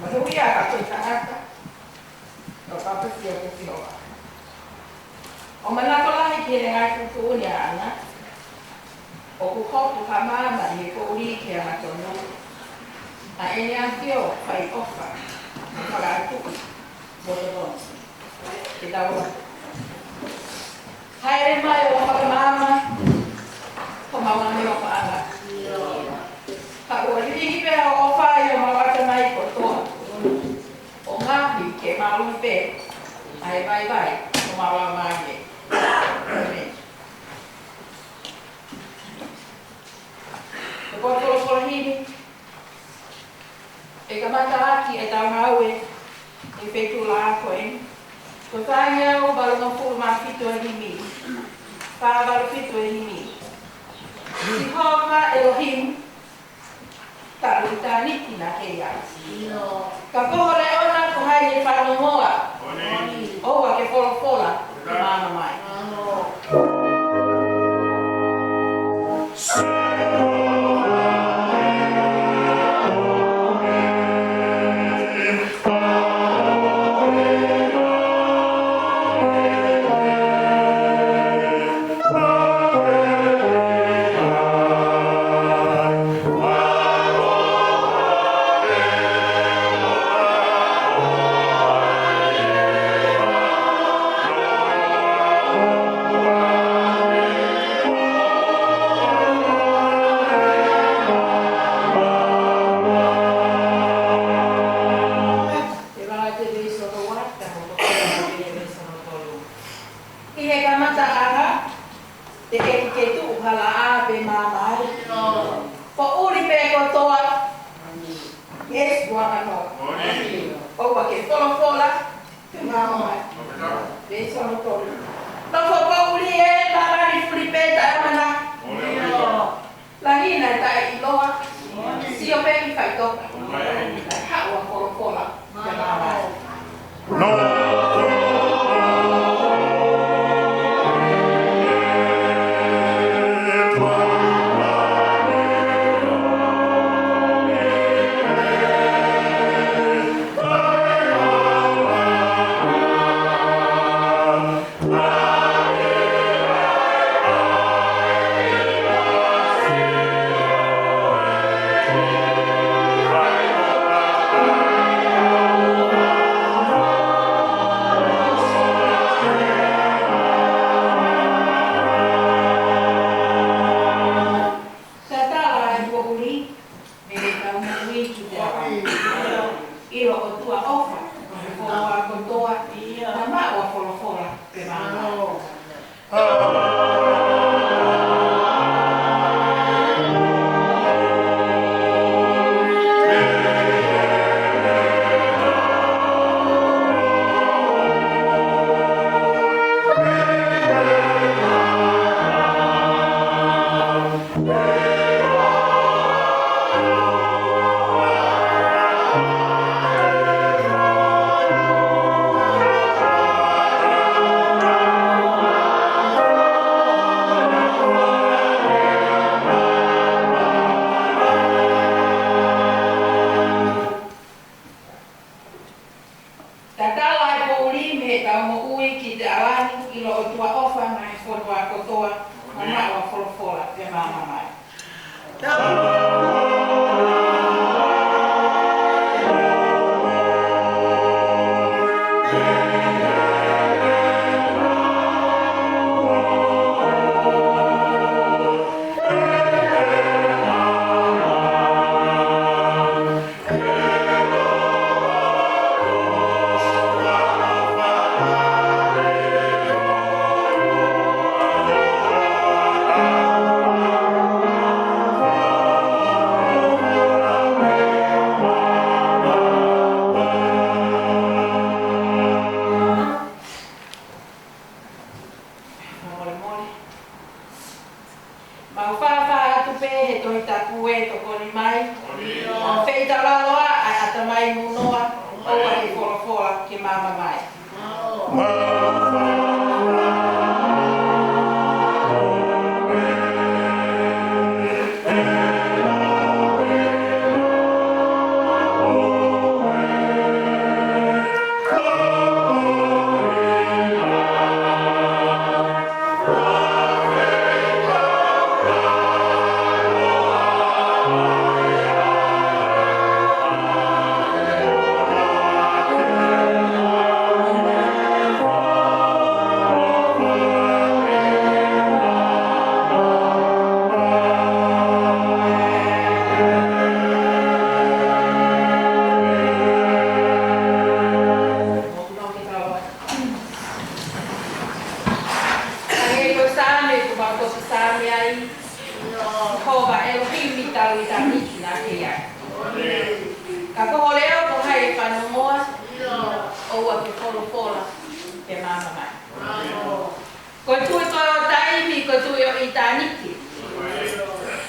Manuia ka koe tangata. O papasi o te whioa. O manako lahi ki ele ngai kuku ni a ana. O ku kopu ka mama ni ko uri ki a matonu. A ene a tio whai ofa. Whaka atuku. Motoron. Ke taua. Haere mai o whaka mama. Ko maua me o whaanga. Ka ua liriki pēra o whai o mawata mai ko toa. O ngahi ke malu pē. Ai vai vai. O maua mai e. E ko tolo kola hini. E ka mata aki e tau ngau e. E whetu la ako e. Ko tāngi au balu no fulu mā fitu e himi. Pā balu fitu e himi. Si hōma Elohim. Taru ta niki na hei ai. Ka kohore ona ko hai ni whanu moa. Oua ke wholofola ki mana mai. ke wholofola ke mama mai. Ko tui ko o taimi, ko tui o i tāniki.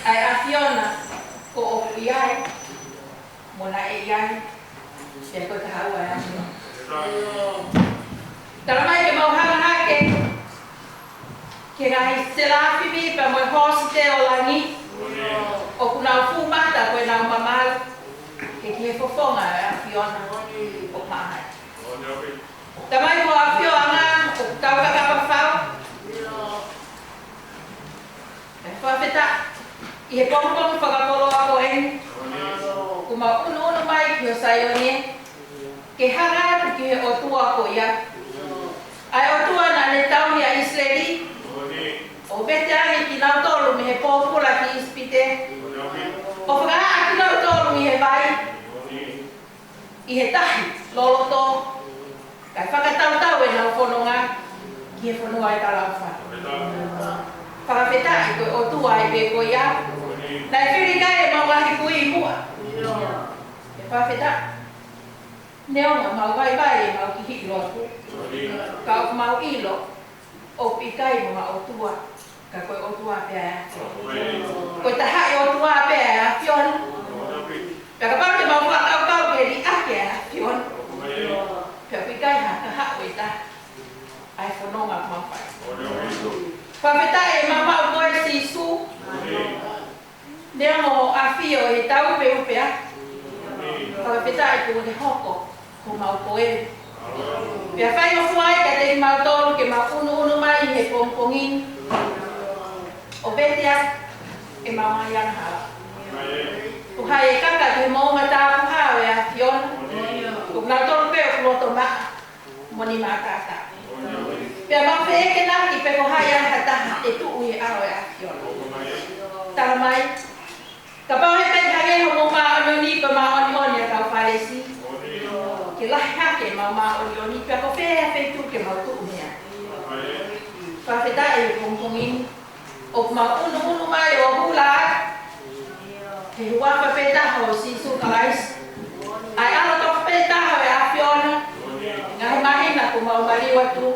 Ai a Fiona ko o iai, mona e iai, e ko te haua e amio. Tara mai ke mauhanga hake, ke ngahi se lafi mi pa moi hosi te o langi, o kunau fumata koe nau mamalu, ke ki he fofonga e a Fiona o mahai. Tamai ko a Fiona o tau kakapawhau, e whawheta, i he pongpong whakapolo ako eni, kuma unu mai ki o Saione, ke hanga ki he otua ko ia. Ai otua na ne tauni a Israeli, o bete ani ki nau tolu mi he pōpula ki ispite, o whakaa ki nau tolu mi he vai, i he tahi loloto, kai whakatautau e nau whanonga, ki he whanua i talawha. Whakawhetai koe otua i pe ko ia, nai whirikai e mauahi kui mua. E whawhetai. Neonga mau vai e mau ki hiki lotu. Ka o mau ilo, o pikai mga otua, ka koe otua pia e. Koe tahai otua pia e a Fiona. Pia ka pake mau whakau ke ri ake e a Fiona. Pia pikai ha ka hao i ta. Ai whanonga mau whai. Whawhetai e mau mau koe sisu. Neonga a Fio e tau pe upea. Whawhetai ko te hoko. Ko mau koe. Pia whai o fuai ka te mau tolu ke mau unu mai he pongpongin. O betea e mau mai ana hala. Ko hai e kaka ke maunga tāpu hao e a Fiona. Ko mau tolu pe o kuloto maa. Moni maa kata. Pia mau whieke naki pe ko hai ana hataha e tuu e ao e a Fiona. Tala mai. Ka pau he pe hage ho mo maa ono ni pa maa oni oni a kau whalesi. Ke lahi hake mau maa oni oni pia ko whea whetu ke mau tuu mea. Whawhetai e pongpongin. O mau unu mai o hula. He huafa petaha o sisu kalais. Ai ala toka petaha e a Fiona. Ngahi mahina ku mau mariwa tu.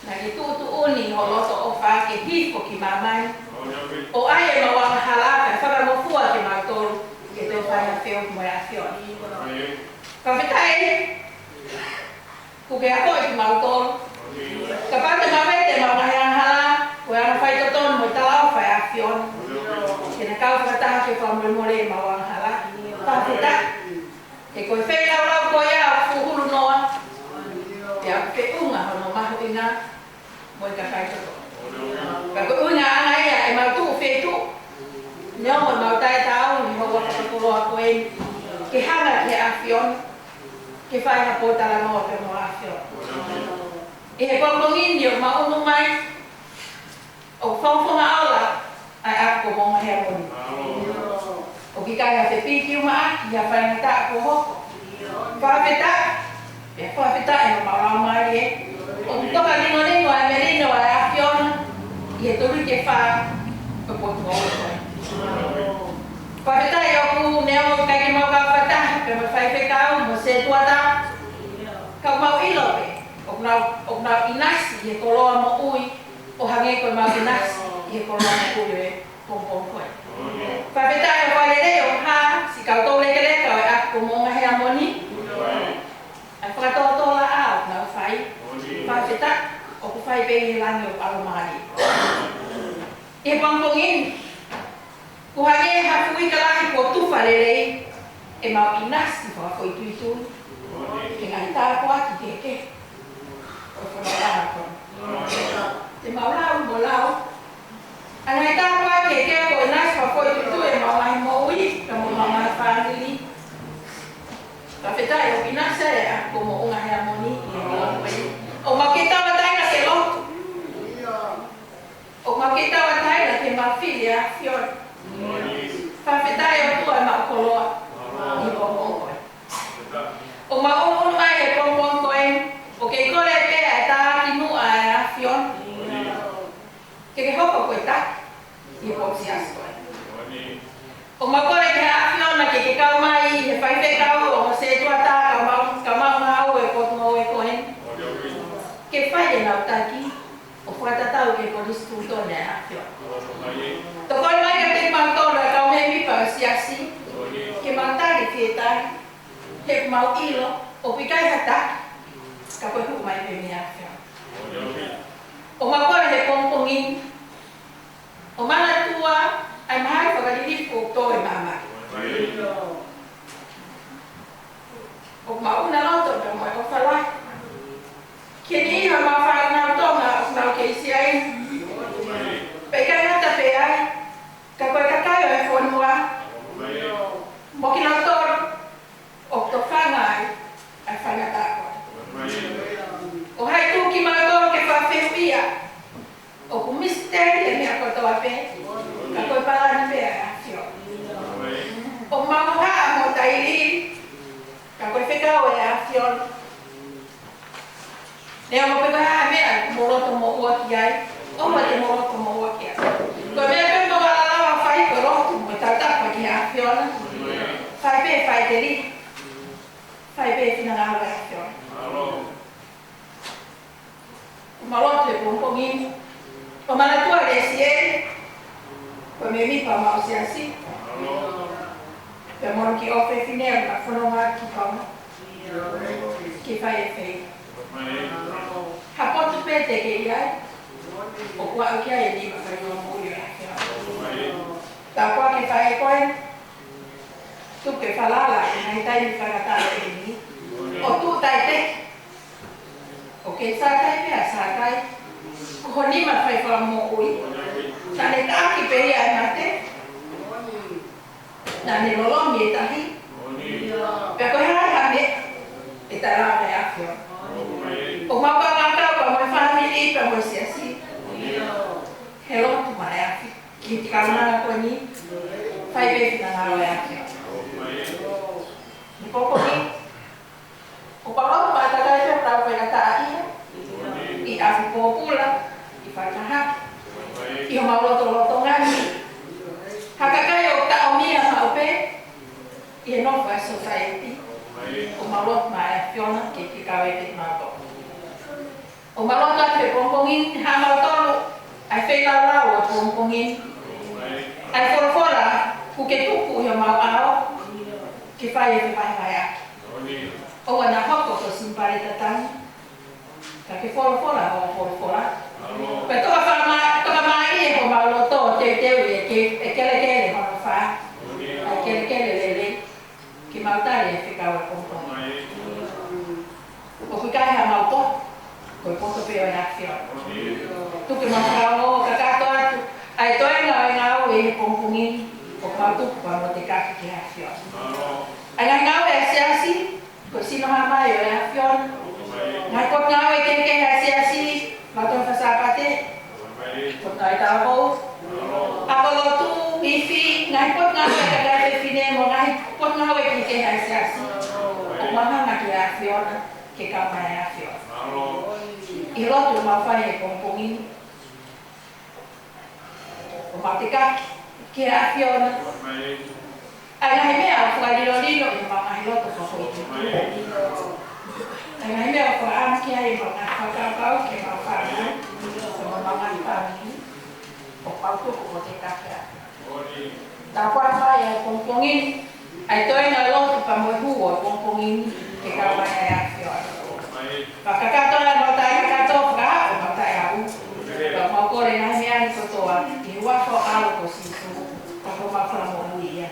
Nagi tutu uni ho loto o wha ke hifo ki mamai. O ai e mau ang halaka, whakamofua ke mau tolu. Ke te whai a whio mo e a Fiona. Whawhetai, ku ke ako i ki mau tolu. Ka pate mawete mau ngahi ang hala, ko e ana whai totono mo i talau whai a Fiona. Ke na kau whakataha ke whamoremore e mau ang hala. Whawhetai, ke koe whei lau ko ia o fuhuru noa. Pia ke unga hono mahu inga mo i ka whai totono. Ka koe unga anga ia e mau tuu whetu. Neonga mau tai tau ni hau whakatoro ako e. Ke hanga ke a Fiona. Ke whai na pōtala noa pe mo a Fiona. E he pongpongin ni o maunu mai. O whauwhonga aula ai ako monga hea moni. O ki kai a te piki uma aki a whai na ta ako hoko. Whawheta. E whawheta e o maurau mai e. O toka ringo a merino a a Fiona. I he turu ke wha o potu o koe. Whawheta e o ku neo kai ke mau kau whataha pe mo whai whekau mo se tuata. Kau mau ilo pe. O kunau inasi i he koloa mo ui. O hange koe mau inasi i he koloa mo ui e pongpong koe. Whawheta e o whaerere o ha si kau tau leke leka o e ako monga hea moni. Ai whakatotola au nau whai. Whawheta o ku whai pe he langi o alomari. I he pongpongin. Ku hange hafui ka lahi ko tuwha lelei. E mau inasi whakakoi tuitui. Ke ngai tāko aki keke. O whanau ko. Te mau lau mo lau. A ngai tāko aki keke ko inasi whakakoi tuitui e mau mahi mo ui. Ka mo mamai whanili. Whawhetai o inasa e ako mo unga hea moni. O mau ke tawa taina ke lotu. O mau ke tawa taina ke mawhili a Fiona. Whawhetai o tua e mau koloa. I pongpong koe. O mau unu mai e pongpong koe. O ke kore pe e tā ki mua e a Fiona. Ke hoko koe tak. I pongsi as koe. O mau kore ke a Fiona ke kau mai he whaiwhekau o se tuata ka mau ngau e potu ngau e koe. e nau taki o whakatatau ke polisi tūtone a whio. Toko mai ka te mātora kau me mipa o siasi, ke mātari whetari, he mau ilo, o pikai hataki, ka koe huku mai pe mea whio. O makore he pongpongi, o mana tua, ai mahai whakaririfu o toi mama. O mauna loto pe moe o whalai. Ke ni iho ma whanau tonga o nau ke isi ai. Pei kai ngata pe ai, ka koe kakai o e whanua. Mo ki nau toro, o to whangai, ai whangata koe. O hai tūki mau toro ke whawhewhia, o ku misteri e mea kotoa pe, ka koe palani pe ai a whio. O mau haa mo tairi, ka koe whekau e a whio. Nea mo pepa haa mea moroto mo uaki ai, o ma te moroto mo uaki ai. Koe mea pembo walalawa whai ko roto mo tautapa ki a whio. Whai pe whai te ri, whai pe whina ngāwe a whio. O maloto e pongpongi, o manatua resi e, koe me mipa mau siasi. Pe moro ki ofe fineo ka whanonga ki kauna. Ki whai e whei. Ha potu pete ke iai. O kua au kia e ni maka iwa mui o kia. Tā kua ke whai e koe. Tuke whalala e nai taimi whakatara e ni. O tū tai te. O ke sātai mea sātai. Ko ni ma whai whamo ui. Tane ka aki pe ia e mate. Nane lolomi e tahi. Pea koe haha me e ta rāwe a whio. O mauka ngākau pa moe whanamiri pa moe siasi. He lotu mai a whio. Ki te kaunanga koe ni. Whai pehi na rāwe a whio. Ni poko ni. O parotu pa takai whio tau koe kata a ia. I afi pōpula. I whaitahaki. I o mauloto loto ngani. Hakakai o ta o mia maupe, i e nofa society, o malot mai a whiona ke ki kawe te mātou. O malot atu e pongpongin, ha mautoro, ai whekau rau o pongpongin. Ai whorofora, ku ke tuku i o mau ao, ke whai e te whai aki. O wana hoko ko simpare tatani, ka ke whorofora o whorofora. Pe toka mai e ko mauloto te teu e kele hono wha. Ai kele lele. Ki mautari e whikau e pongpongi. O whikai ha mauto, ko e poto peo e awhio. Tuki mautau o kakato atu. Ai toi ngau e pongpongi o mautuku pa mo te kaki ki awhio. Ai ngau e asiasi, ko sino ha mai o e awhio. Ngai kot ngau e keke e asiasi, mautau whasapate. Kot ngai tāpou. Apolotu, ifi, ngai kot ngau e kakai te whine mo ngai kot ngau e keke e asiasi. O mahanga ki a whiona, ke kamai a whiona. I rotu mawhai e pongpongi. O matikaki ki a whiona. Ai ngai mea o wharirorino i mga hiloto whakoiti. Ai ngai mea o whaamkia i mga whakakau ke mawhanga. O mga hipangi. O pautuku o te kakea. Tā whai e pongpongi. Ai toi ngā lotu pa moe huo e pongpongi ke kamai a whiona. Whakakatoa no tai kakatoa whaka o matai au. Ka maukore ngai mea ni kotoa. I wako au ko sisu. Ka ko mawhana mo hui ia.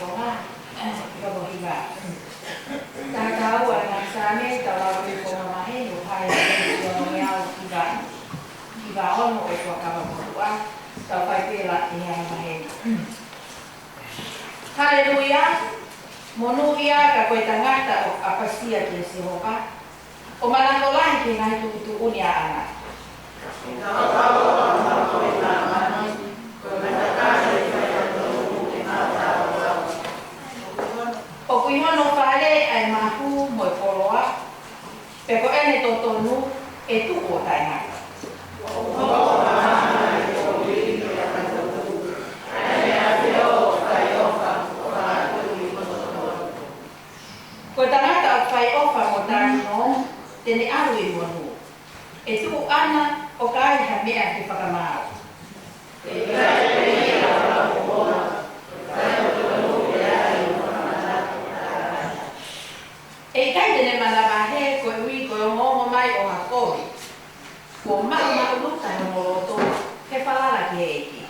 konga ka bohiga ta tau ana sane ta la ko mahe no hai ko ngiau kiba ono e ko ka ba ta pai te la ni ana mahe haleluya monu ia ka koe tangata o apasia ki Jehova o manako lahi ki ngai tu unia ana o kuihono whare ai mahu mo e poloa pe ko ene totonu e tuko taingata ko tangata o whai ofa mo tāno tene aru i monu e tuku ana o kai ha mea ki whakamau e kai tene malawahe ko ui ko o momo mai o hakori ko mau luta no moroto he whalala ki heiki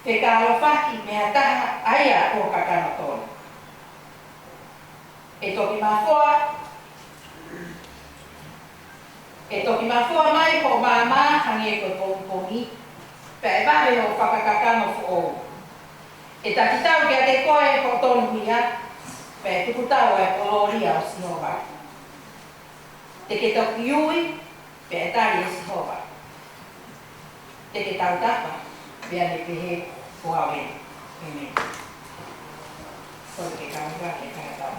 Ke ka alofaki mea taha aia o kakana tonu. E toki mafua. E toki mafua mai ko mama hangi e koe pongi. Pe vare o whakakakano fo o. E takitau kia te koe ko tonu hia. Pe tukutau e poloria o Sihova. Te ke toki iui, pe tari e Sihova. Te ke tau tapa, pia ne pehe puawe. Amen. Koi ke kaunga, ke kaunga tau.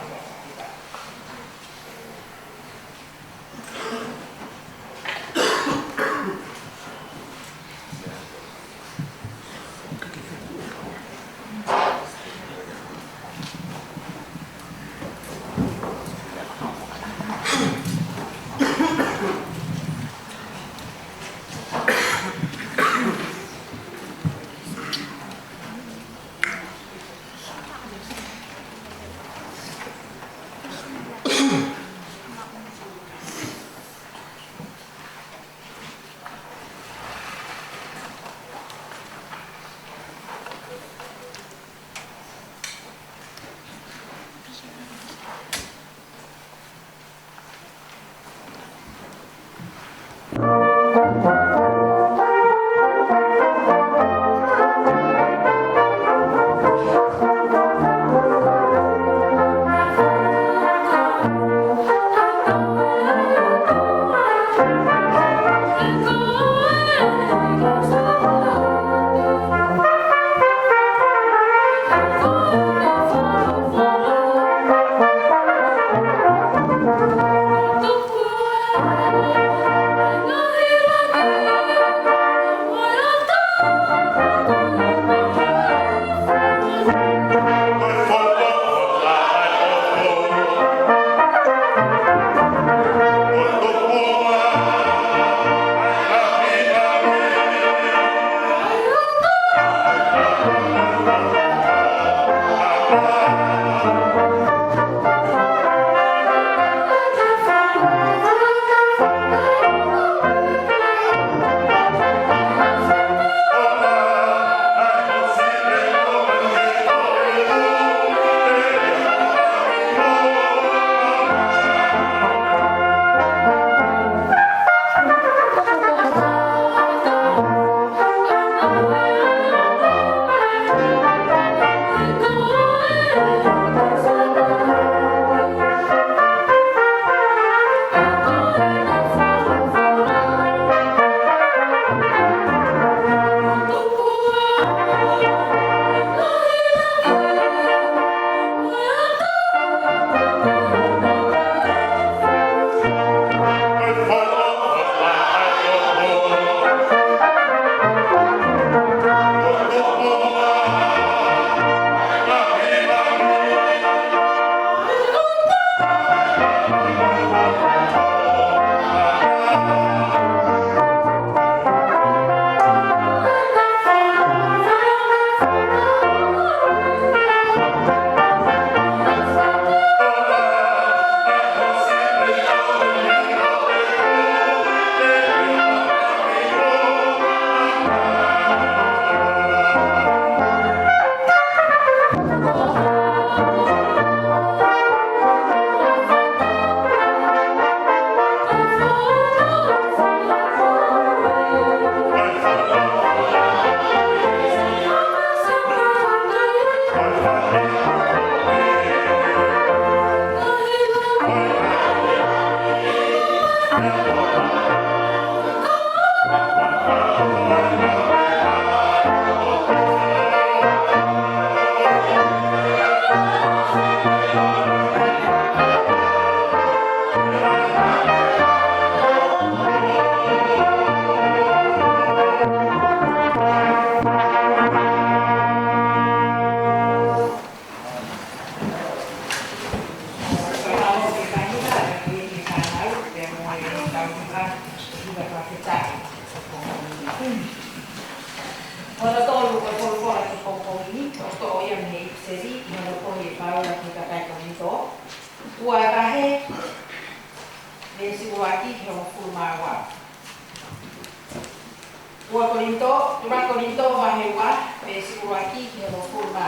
Ua Korinto, Tura Korinto, Mahewa, me si uaki ki no forma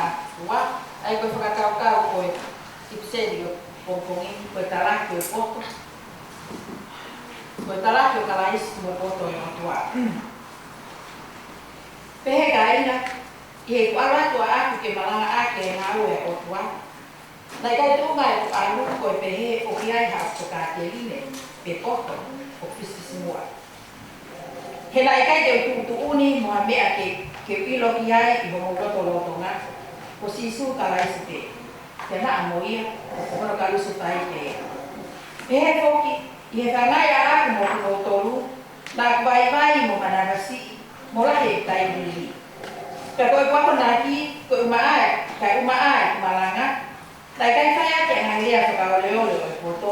wa ai ko whakakau koe ki piserio pōpongi koe taraki o poto koe taraki o kalaisi mo poto i o tua pehe ka ina i he kuaratua aku ke malanga ake e ngau e o tua nai kai tunga e ku anu koe pehe o ki ai hao ko ka te line pe poto o pisisi mua he nai kai te utu uni moa mea ke ilo ki ai i homo roto loto ngā ko sisu kalaisi te te naa mo ia o kono kalusu tai te pehe foki i he whangai a aku mo kuno tolu nā kuwai mo manarasi mo lahe tai nili ka koe wako nā ki koe umaai kai umaai kumalanga nai kai whai ake a ngangia whakaoleole o e poto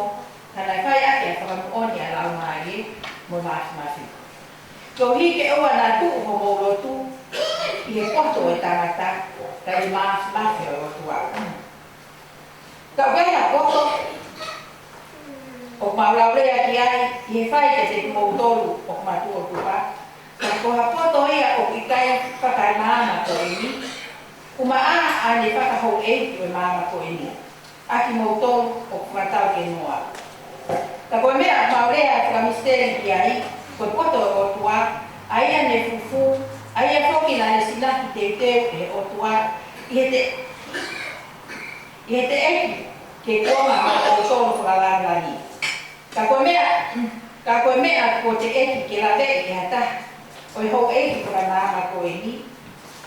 ka nai whai ake a whakamuoni a lau maari mo mafi ko hike ua nā tuu homo rotu i he poto e tangata ka i mafi o tua ka wea poto o maulaurea ki ai i he whai ke te kumoutolu o kumatu o tua ka koha poto ia o ki kai whakai maama ko e ni uma a ne whakahou e ki o maama ko e ni aki moutolu o kumatau ke noa ka koe mea maurea whakamisteri ki ai koe poto o tua aia ne fufu aia whoki na ne sinaki teuteu e o tua i he te eki ke koma ma o tolu whakalangani ka koe mea ko te eki ke la vei e hata o i hou eki kura maama ko e ni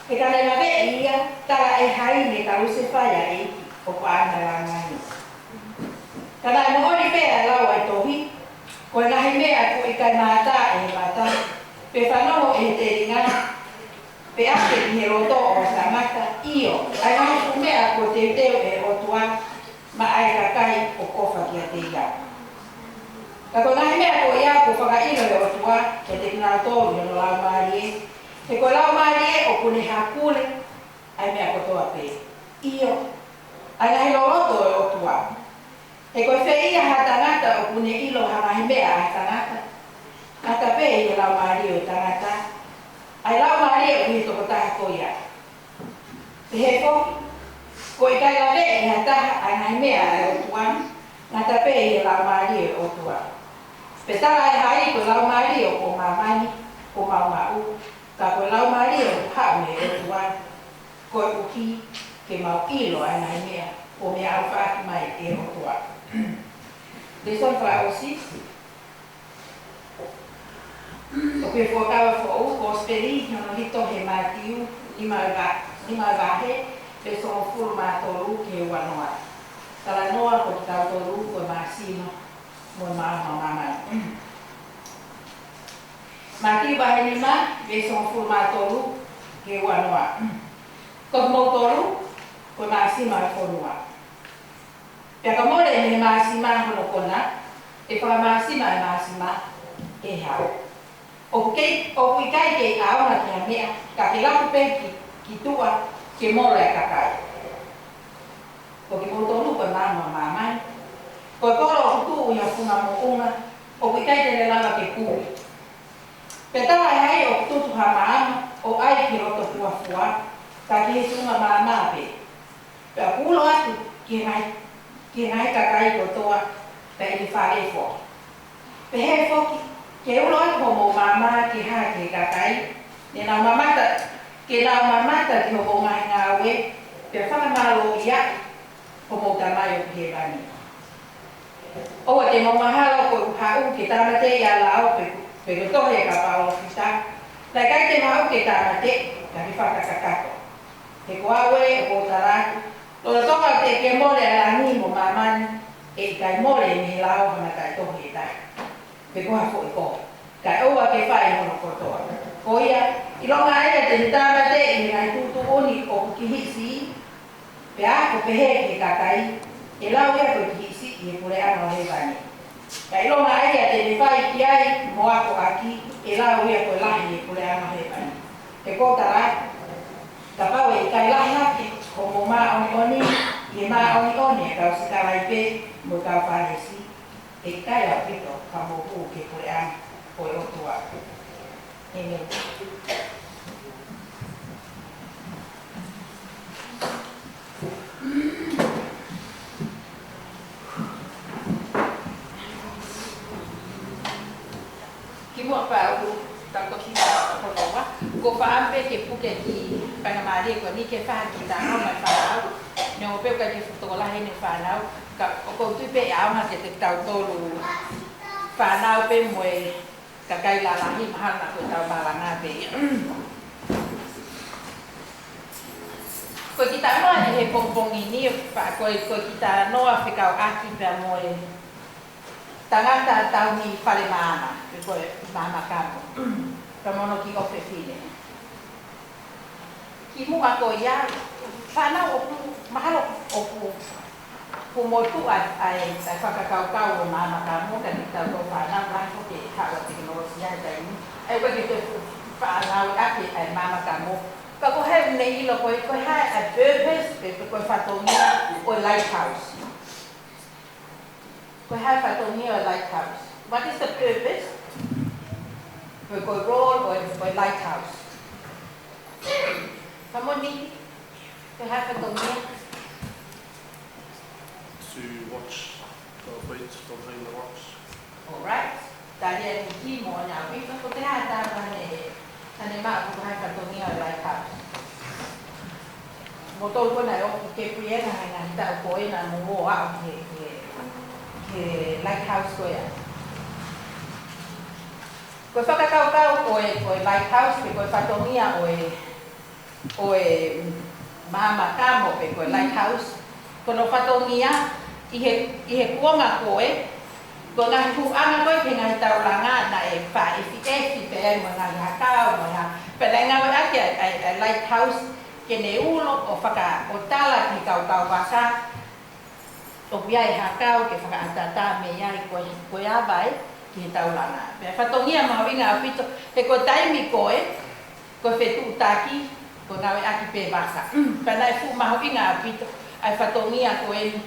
ke ka nei la vei ia tala e hai ne ka use whaia eki o ko ana langani ka nai mohori pēa lau ai tohi koe nahi mea ko i kai mātā e he mātā pe whanoho e he te ringana pe ake i he roto o samata io ai nahi ku mea ko te uteo e o tua ma ai kakai o kofa ki a te ia ka koe nahi mea ko ia ko whakailo e o tua ke te kina tolu e no lau maari e he koe lau maari e o kune hakule ai mea ko toa pe io ai nahi loroto e o tua he koe whia ha tangata o kune ilo ha mahi mea a tangata nata pe i lau maari o tangata ai lau maari e uhi toko taha ko ia te he koki ko i kai la vei ha taha ai nahi mea e o tua nata pe i lau maari e o tua pe tala e hai ko lau maari o ko mamani ko maumau ka ko lau maari o hau e o tua ko i uki ke mau ilo ai nahi mea o mea au whaaki mai e o tua de son fra aussi o que focava fo o speri no hito he matiu lima gahe de son formato lu que wanoa tala noa ko tau lu ko masino mo mama mati bahe lima de son formato lu que wanoa ko motolu ko masima ko noa pia ka mole he masima hono kona e pa masima e hao o kai ke aona ki mea ka ke lapu pe ki tua ke mole ka kai ko ki motolu ko mama ko koro tu ia funa mo una o kai te langa ke ku pe tala hai o tu ha mama o ai ki roto fuafua ka ki sunga mama pe pe kulo atu ki ngai kakai ko toa pe i whare fo. Pe he foki, ke uloi homo mama ki ha ke kakai, ne nau mamata, ke nau mamata ki homo ngai ngawe, pe whakamaro ia homo tamai o ki he rani. Oa te mamahalo ko hau ke tamate ia lao pe kotohe ka pao fita, lai kai te mau ke tamate, ka ki whakakakato. He koawe o ko taraku, Lola toka te ke mole ala ni mo mamani e kai mole ni lao hana kai tohi tai. Pe koha ko i ko. Kai oa ke whai hono kotoa. Ko ia, i longa aia te tama te i ngai tutu oni o ki hisi. Pe ako pe he ke kakai. E lau ia ko ki hisi i e pure ano he vani. Kai longa aia te me whai ki ai mo ako aki. E lau ia ko lahi i pure ano he vani. Te kotara, ka pau e kai lahi haki. Como ma oni e ma oni e kau sekalai pe mo kau faresi e kai a pito ka mo pu ke ko an ko o tua e ke ki pangamari ko ni ke fa ki ta no mai fa no pe ka ki to la he ni fa na ka ko tu pe a ma ke te tau to lu fa na pe moe ka kai la la hi ma na ko tau ba la nga pe ko kita no he pong ini fa ko kita no a fica aqui pe moe tangata tau ni fale mama ko mama kapo Ramono ki ofe fine. Ki mu ako ya sana opu mahalo opu kumotu ai ta kakakau mama kamu kan kita to sana kan ko ke ha wa teknologia dai ai ko ke fa na ake ai mama kamu ka ko he nei lo ko ha a purpose pe ko fa to ni o lighthouse ko ha fa to ni o lighthouse. What is the purpose? We go roll or lighthouse. Someone need to have a domain. To watch the feet behind the rocks. All right. Tadi ada key mo na. We go to ada mana? Tadi mak aku have a domain or lighthouse. Motor ko na yo ke puye na nga kita ko na mo wa ke lighthouse ko ya. Ko whakakau o lighthouse pe ko whatongia o mama kamo pe ko lighthouse ko no whatongia i he kuonga koe ko ngā huanga koe ke ngai tauranga na e wha e fi pe e mga hakau mga pe lai ngau ake a lighthouse ke ne ulo o whaka o tala ki kau waka o pia e hakau ke whaka atata me iai ko awai ki taulanga. Pe whatongia mau inga apito, he ko taimi koe, ko whetu taki, ko ngawe aki pe basa. Panai fu mau inga apito, ai whatongia koe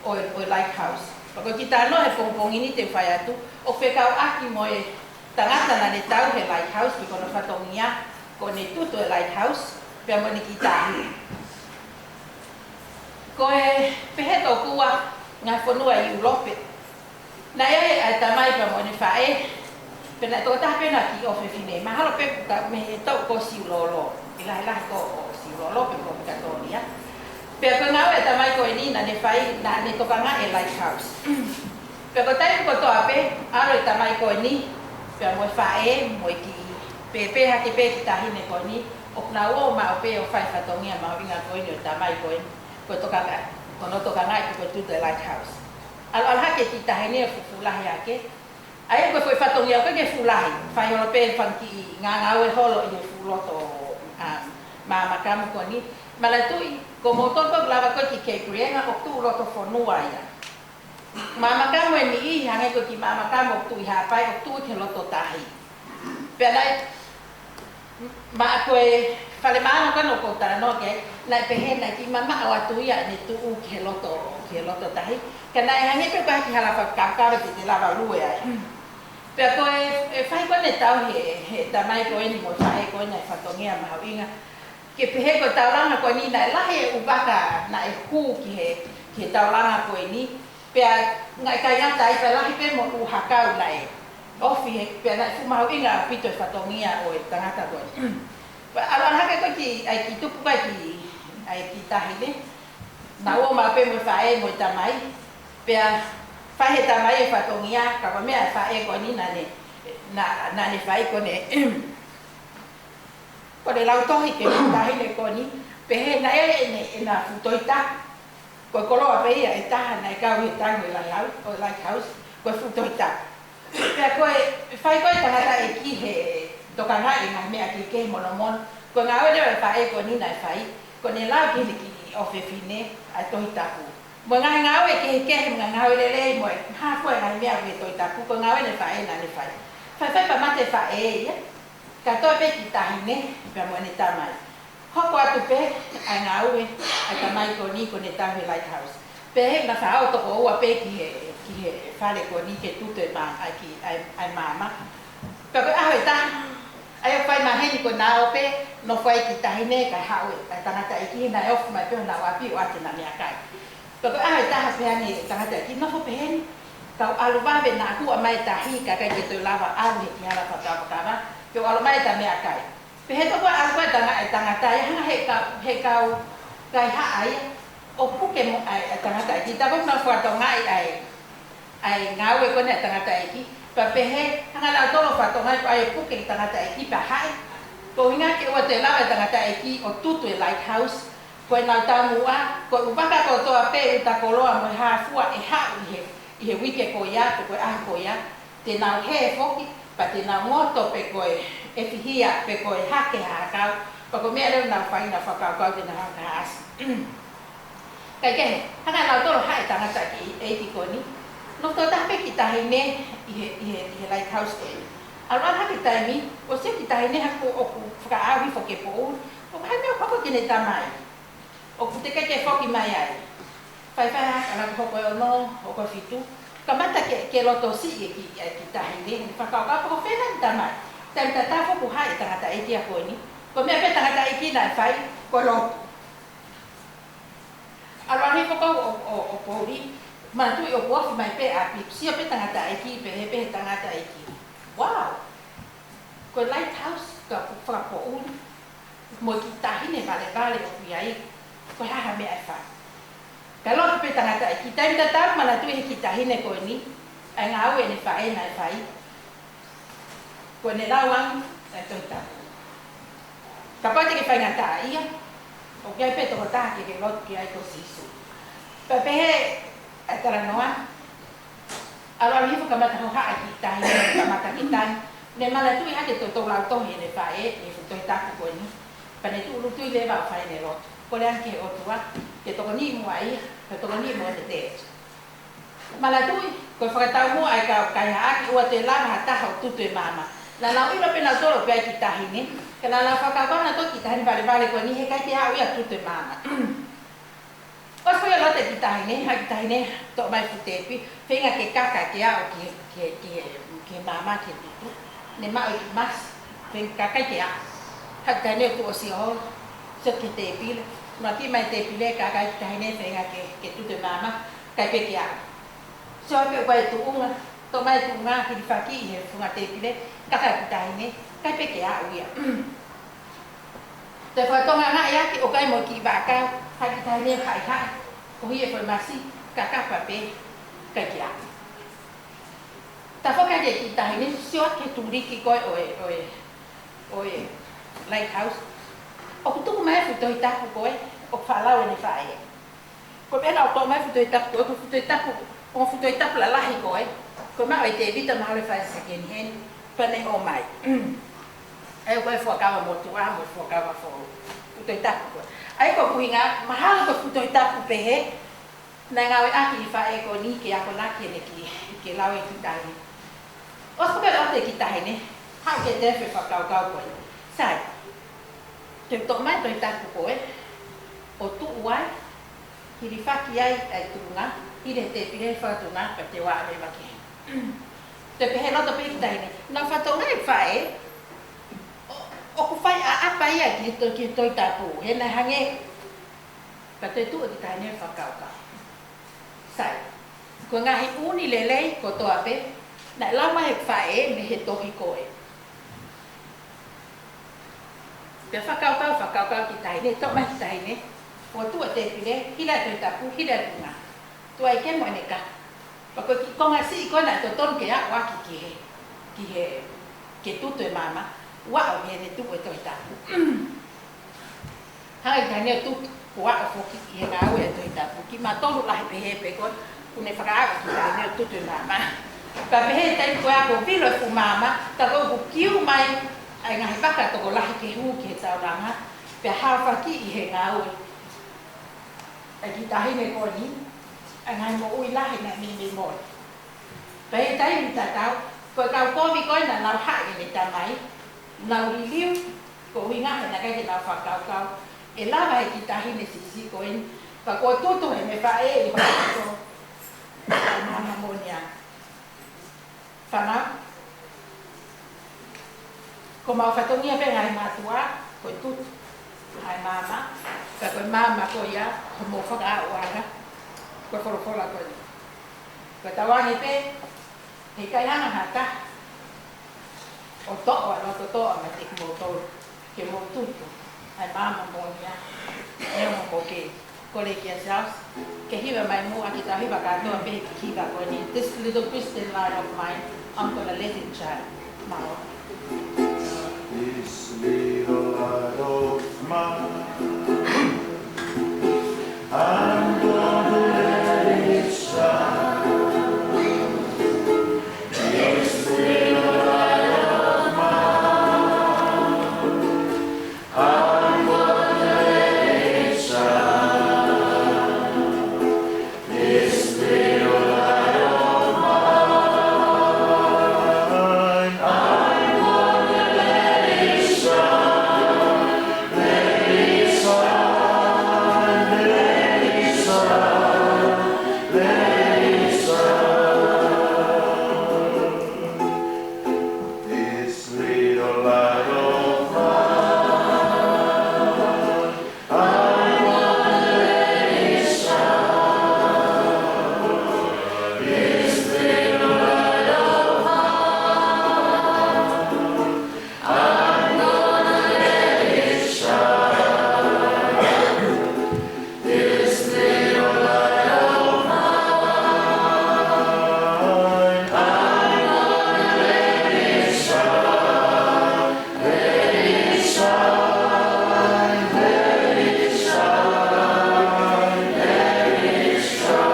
o lighthouse. Pako kita no he pongpongini te whai atu, o whekau aki moe tangata na ne tau he lighthouse, pe kono whatongia, ko ne tuto he lighthouse, pe mo ni kita. Koe peheto kua ngā whanua i ulope, na ia ai tamai pa mo ni fae pena to ta pena ki ofe fine ma halo pe ka me to ko si lolo ila ko si lolo pe ko ka to dia pe ko na ai tamai ko ni na ne fae na ne to ka nga e lighthouse pe ko tai ko to ape aro tamai ko ni pe mo fae mo ki pe ha ki pe ta hine ko ni o na o ma o pe o fae fa to ngia ma vinga ko ni tamai ko to ka ko no to ka nga ko to the lighthouse al hake kita hene fulah yake ai ko foi fatongia ko ke fulah fa yo pe fanki nga we holo i fulo to mama kamu ko ni malatui ko motor ko lava ko ki ke krienga ko tu lo to fonua ya mama kamu ni i hange ko ki mama kamu tu ha pai ko tu ke lo to tahi pe dai ma ko fale mana ko no ko tara no ke na pe he na ki mama awa tu ya ni tu ke lo to tahi kana hange pe ka ki hala fa ka ka te lava lu ya pe ko e fai ko ne tau he ta mai ko ni mo fai ko na fa to ngia ma winga ke pe he ko tauranga ko ni na la he ubaka na e ku ki he tauranga ko ni pe ngai ka ya tai pe la pe mo u hakau nai ofi pe na fu ma winga pito fa to ngia o tangata ko ala hake ko ki ai ki tu pa ki ai ki tahine na o ma pe mo fai mo tamai pe fa he tamai e fatongia ka me fa e ko ni na ne fai ko ne ko de la to ke tahine ko ni pe he na e na futoita ko ko lo pe e ta na ka wi ta ni la o lighthouse ko futoita pe ko fai ko ta na e ki he to ka nga nga me aki ke monomon ko nga we fa e ko ni na fai ko ne la ki o fe fine a to itaku mo nga we ke nga we le mo ha ko nga me a to itaku ko nga we ne fai na ne fai fa pa mate fa e ya ka to pe ki ta hine pe mo ne ta mai ho ko atu pe a nga we a ta mai ko ni ko ne ta we lighthouse pe na fa o to ko wa pe ki fa le ko ni ke tu te ma aki ai mama pe ko a ta ai fai ma he ko na ope no fai ki tahine ka hawe ta tangata iki na off mai pe na wa pi wa te na me akai to ko ai ta ha pe ani tangata ki no fo pe ni ka alu ba be na ku mai tahi ka ka ki to lava ani ki ala fa ta ka na ke alu mai ta me akai Pe he toko a koe tangata ia hanga he kau kai haai o puke mo ai tangata iki ta ko na whakatau ngai ai ngawe kone tangata iki pa pe he hanga la tolo whakatau ngai ai puke tangata iki pa haai ko hinga ke o te lawa tangata iki o tutu e lighthouse ko na tamua ko ubaka ko toa pe uta koloa mo ha fua e ha i he wike ko ia ko a ko ia te na he foki pa te na moto pe ko e fihia pe ko e hake ha ka pa ko me le na fai na faka ka te na ha as kai ke hanga la tolo hai tangata ki e ki ko ni no to ta pe ki ta hine i he lighthouse ko alwa ha ki ta mi o se ki ta hine ha ko o faka a wi foke po o ha me ko ko ni ta mai o ku te ke foki mai ai fai ha ala ko ko no o ko fitu kamata ke loto si ki ta hine faka ka ko fe na ta mai ta ta fo ku hai tangata e ki a ko ni ko me pe tangata e ki na fai ko lo alwa ni ko o pori ma tu o po mai pe a pi si pe tangata e ki pe tangata e ki wow ko lighthouse ka fa ko un mo ki ta hine vale o pi ai ko ha me ai fa kalau pe tangata e ki ta ma la tu e ki ta hine ko ni ai nga we ni fa e na fa ko ne lawang to ta kapag ke fa ngata ia o ke pe to ta ke lo ki ai ko sisu pe atara noa ala ni ka mata ha aki ta ni ka mata kita ne mala tu ha ke to la to ni fa e to ta ko ni pa ne tu lu tu le ba fa ne lo ko le anche o tua ke to ni mo ai ke to ni mo te mala tu ko fa ta mo ai ka ha ki o te la ha ta ha tu te mama la la ilo pe na to lo pe kita ni ke la fa ka ba na to kita ni vale ko ni he ka te ha o ya tu te mama os foi lá te kita ini ha kita ini to mai futepi fenga ke kaka ke a ke mama ke tu ne ma o mas fen kaka ke a ha kita ne tu osi ho se ke te pil ma ki mai te pile kaka kita ini fenga ke tu te mama ka pe ke a so pe vai tu unga to mai tu nga ki fa ki he funga te pile kaka kita ini ka pe ke a uia te fa to nga ya ki o kai mo ki ba ka hai kita ni khai khai ko hi e masi kaka pape kakia ta fo ka de kita ni sio ke turi ki ko oe lighthouse o ku tu mai fu to ita ko o fa la ni fa e ko be na to mai fu to ita ko fu to ita ko fu to ita la la hi ko ma o te vita ma le fa se ke ni hen pa ne o mai ai ko fo ka mo tu a mo fo ka ma fo fu to ita ko ai ko kuinga mahal ko futo ita pe he na ngawe aki fa e ko ni ke ako na ke ke lawe kita ni o ko be o te kita ni ha ke te fa ka ko sai te to mai to ita ko o tu wai ki fa ki ai tu nga i de te pile fa tu nga pe te wa me ba ke te pe he no to pe kita ni na fa to ngai fa e o ku fai a apa ia ki to ta pu he na hange pa te tu ki ta ne fa ka sai ko nga hi uni lele ko to ape na la ma he fa e me he to hi ko e te fa ka ki ta ne to ma ta ne o tu te pile ki la to ta pu ki la tu nga tu ai ke mo ne ka pa ko ki ko nga si ko na to ton ke a wa ki he ke tu te mama wow he ne tu to ita hai ka ne tu wa fo ki he nga we to ita ki ma to la he pe ko ne fa ka ki ta ne tu te mama ka pe he tai ko a ko pilo fu mama ta ko ku kiu mai ai nga ba ka to ko la ke hu ke ta la ma pe ha fa ki he nga we ai ki ta he ne ko ni ai nga mo ui la he na ni mo pe tai ni ta ta ko ka ko mi ko na la ha ni ta mai lau liu ko winga na ka ke na fa ka e la vai ki ta hine si ko en pa ko toto e me fa e ko na monia fana ko ma fa to ni pe ngai ma tua ko tu ai mama ka ko mama ko ya ko mo fa ka wa na ko la ko ta wa ni pe ni ka ya na ha ta o to wa no to ma te mo to ke mo tutu ai mama mo ia e mo ko ke kole kia saus ke hiwa mai mo aki ta hiwa ka to be ki hiwa ko ni this little Christian light of mine I'm gonna let it shine mao this little light of mine I'm gonna let it shine this little light of mine I'm gonna let it shine this little light of mine I'm gonna let it shine let it shine let it shine let it shine this little light of mine I'm gonna let it shine this little light of mine I'm gonna let it shine this little light of mine I'm gonna let it shine let it shine let it shine let it shine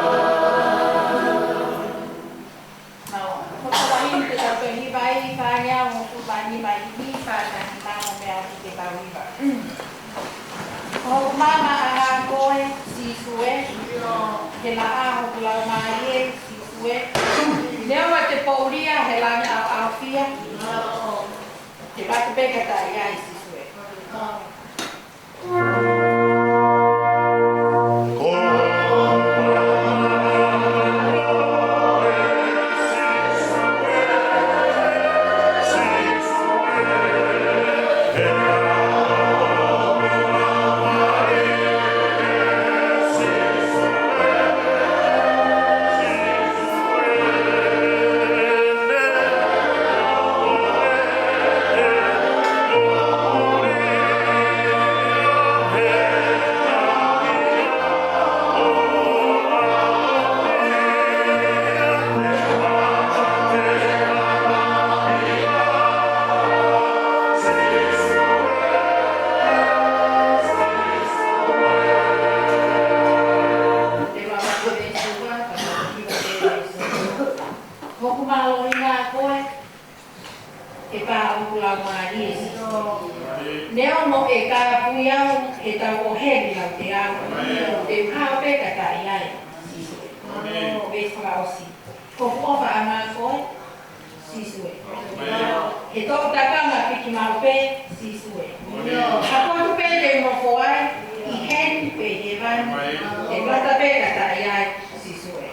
mao ko ta ni te ta pe hi vai fa nya mo ku ba ni mai ni fa na ma mo me a te ba wi ba o mama a ko si sue he la a ho la mai e si sue ne wa te pauria he la nya a fia te ba te peka ta ia si sue te wa ma ko e sua ka ki wa te mo ku ma lo ina ko e pa o la mai e si Neo mo e ka puiau e ta o heri au te au. Te ukao pe ka ka iai. O e whakaosi. Ko puofa a ngā koe, sisue. E tō takanga piki mau pe, sisue. A kōtu pe te mo koai, i hen pe he van, e plata pe ka ka iai, sisue.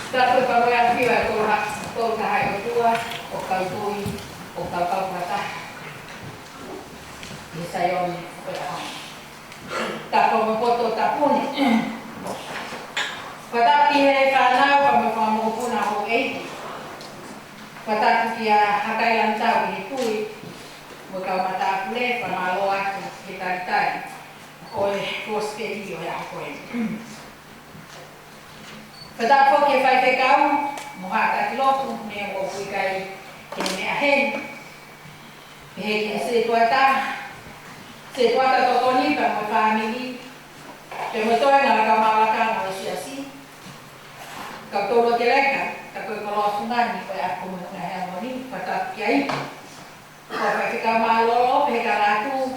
Tātou karoea whiwa ko tahai o tua, o kautui, o kaupata. I saioni whakara hana. Tātou mo poto tapuni. Pataki he whanau pa me whamokuna o eiti. Pataki ki a hakailan tau i he pui, mo kaumata pule, whamalo atu he taritai. O e koske i o e a koe. Patako ke whai te kau, mo hata ki lotu, me o pui kai ke mea hen. He ki se tuata totoni pa mo whamili. Te mo toi ngā ka mawaka ngā siasi. Kau tolo ke leka, kako kalau sungan ni ko aku mo na harmoni patat kiai. Ko pa ka malo pe ka ratu.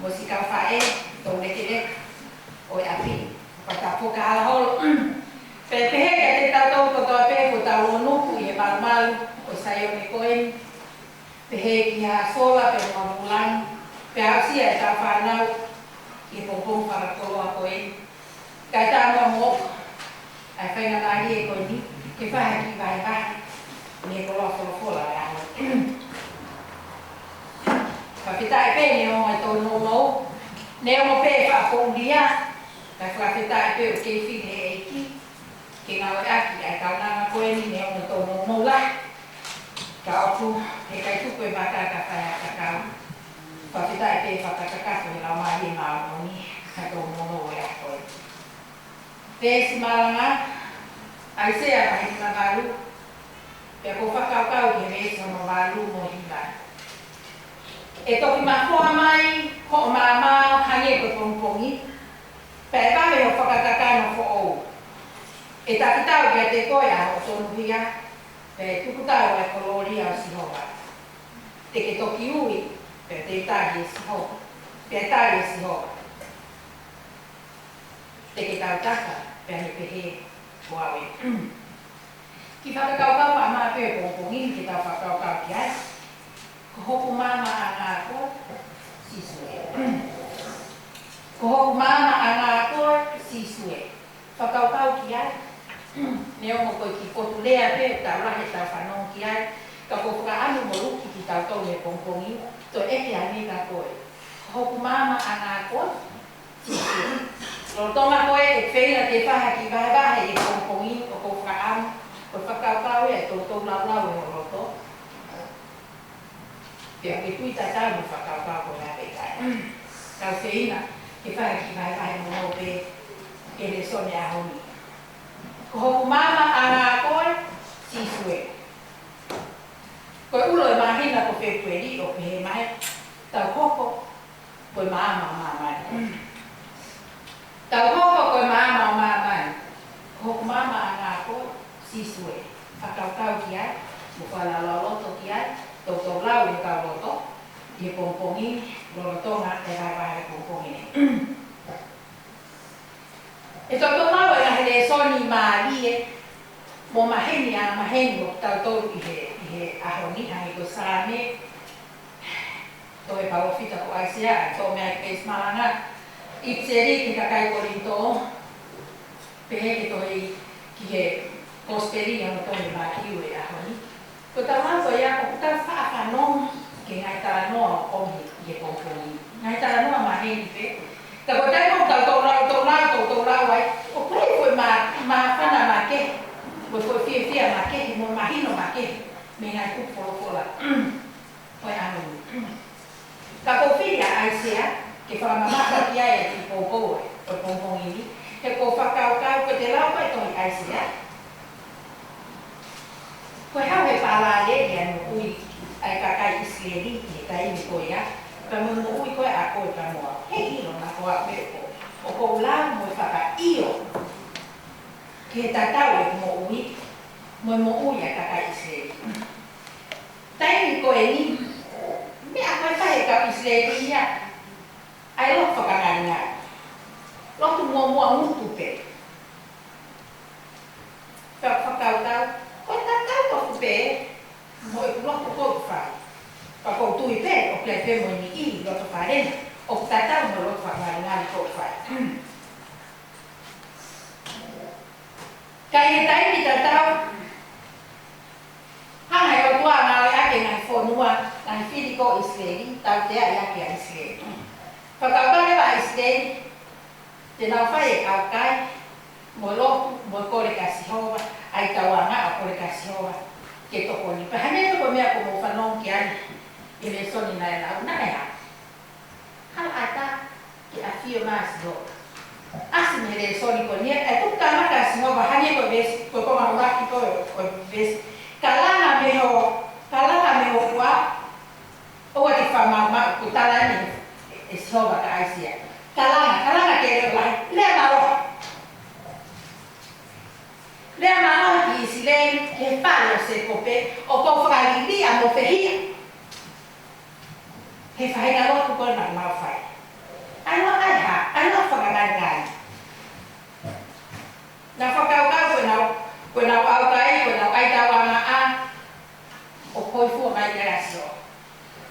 Musika fae to ne ke o api. Patat po ka hol. Pe pe ka te tau ko to pe ko tau no ku e mal o sayo ni koen. Pe ki ha sola pe mo mulan. Pe asi e ta fa na ki po para ko koen. Ka ta mo ai fai na nai e ko ni ke fa ki vai vai ni ko lo la ya fa pita e pe ni o to no mo ne mo pe fa ko dia ka fa pita e pe o ke fi ne e ki ke na wa ki ai ka na ko ni ne o to no mo la ka o tu e ka tu ko ba ka fa ya ka fa pita e pe fa ka ko la ma ni ma mo ni ka to no mo ya ko Pesi malanga, ai se a mai na malu. Pe ko whakau ke me sa malu mo hina. E toki makoa mai, ko mama hange ko pongpongi. Pe ka me o whakataka no fo o. E takitau ke te koia o tonu hia. Pe tukutau e kolori au sihoa. Te ke toki ui, pe te tari e sihoa. Pe tari e sihoa. Te ke tau taka. Pēne pehe wawe. Ki whakakaukau pa maa pēo pōpōngi ki tau whakaukau ki ai. Ko hoku mama a ngā koa, sisue. Ko hoku mama a ngā koa, sisue. Whakaukau ki ai. Neo mo koe ki potu lea pēo tau rahe tau whanong ki ai. Ka ko whakaanu mo ruki ki tau tau me pōpōngi. To eke a me ka koe. Ko hoku mama a ngā koa, sisue. Lo toma koe e whaina te whaha ki wahe e pongpongi o ko whakaam, ko whakaukau e tō lau e o roto. Pea ke tui tatau mo whakaukau ko ngā peikai. Kau whaina ke whaha ki wahe mo pe e le sone a honi. Ko hoku mama a ngā koe, sisue. Koe ulo e mahina ko whekueri o pehe mai, tau hoko, koe mama mai. Tau hoko koe mama o mamai. Hoko mama a ngā koe, sisue. Whakaukau ki ai, mo whala loloto ki ai, tau lau e kau loto, i pongpongi, lolotonga e rai pongpongi ne. E tau lau e ngahere soni maari e, mo maheni a maheni o tau toru i he ahoni, hangi ko sāne, to e pawofita ko aisea, to mea i peis malanga, Ipseri ki kakai korinto, pehe ki toi ki he kosperi ang toi ma kiwe ahoni. Ko tama ko ya ko ta fa kanong ki ngai ta no o he pongponi. Ngai ta no ma he pe. Ta ko ta ko to la wai. O ko ma pana ma ke. Ko fia ma ke mo ma hino ma ke. Me ngai ku fola. Ko anu. Ka ko fia ai sia ke whamamaka ki ai e ki pōpō e, o pōpōngi ni. He ko whakaukau ko te lau kai tohi aisea. Ko hau he pālā e anu ui ai kakai isleri ki he taimi koe a. Pa munu ui koe a koe ka moa. He ilo na koa pēko. O kou lau mo whaka io. Ki he tatau e mo ui. Mo ui a kakai isleri. Taimi koe ni. Mea koe tahe ka isleri ia. Ai lo whakanganga. Lo tu mua mutu pe. Pea whakautau, koe tatau tofu pe, mo e kuloto koe whai. Pa kou tui pe, o klei pe mo ni i, loto wharena. O tatau mo loto whakanganga koe whai. Kai e taimi tatau, hanga e o tua ngā ake ngai whonua, ngai whiriko Israeli, tau tea i ake a Israeli. Whakaukau lewa Israeli, te nau whai e kaukai, mo lotu, mo kore ka sihoa, ai tauanga a kore ka sihoa, ke toko ni. Pahane toko mea ko mo whanong ki ani, e me soni na e lau, na e ha. Hal ata, ke a fio maa sihoa. Asi me re soni ko ni, e tuku tama ka sihoa, hane ko besi, ko koma uraki ko besi. Kalanga me ho kua, oa te whamama, ko tala ni, e sihoa ka aisia. Kalanga ke reo lai, lea maro. le mano ki sile he falo se kope o ko fragi di amo fehi he fai na lo ko na ma fai ano ai ha ano fragai na fakau ko na au kai tawa na a o ko fu mai graso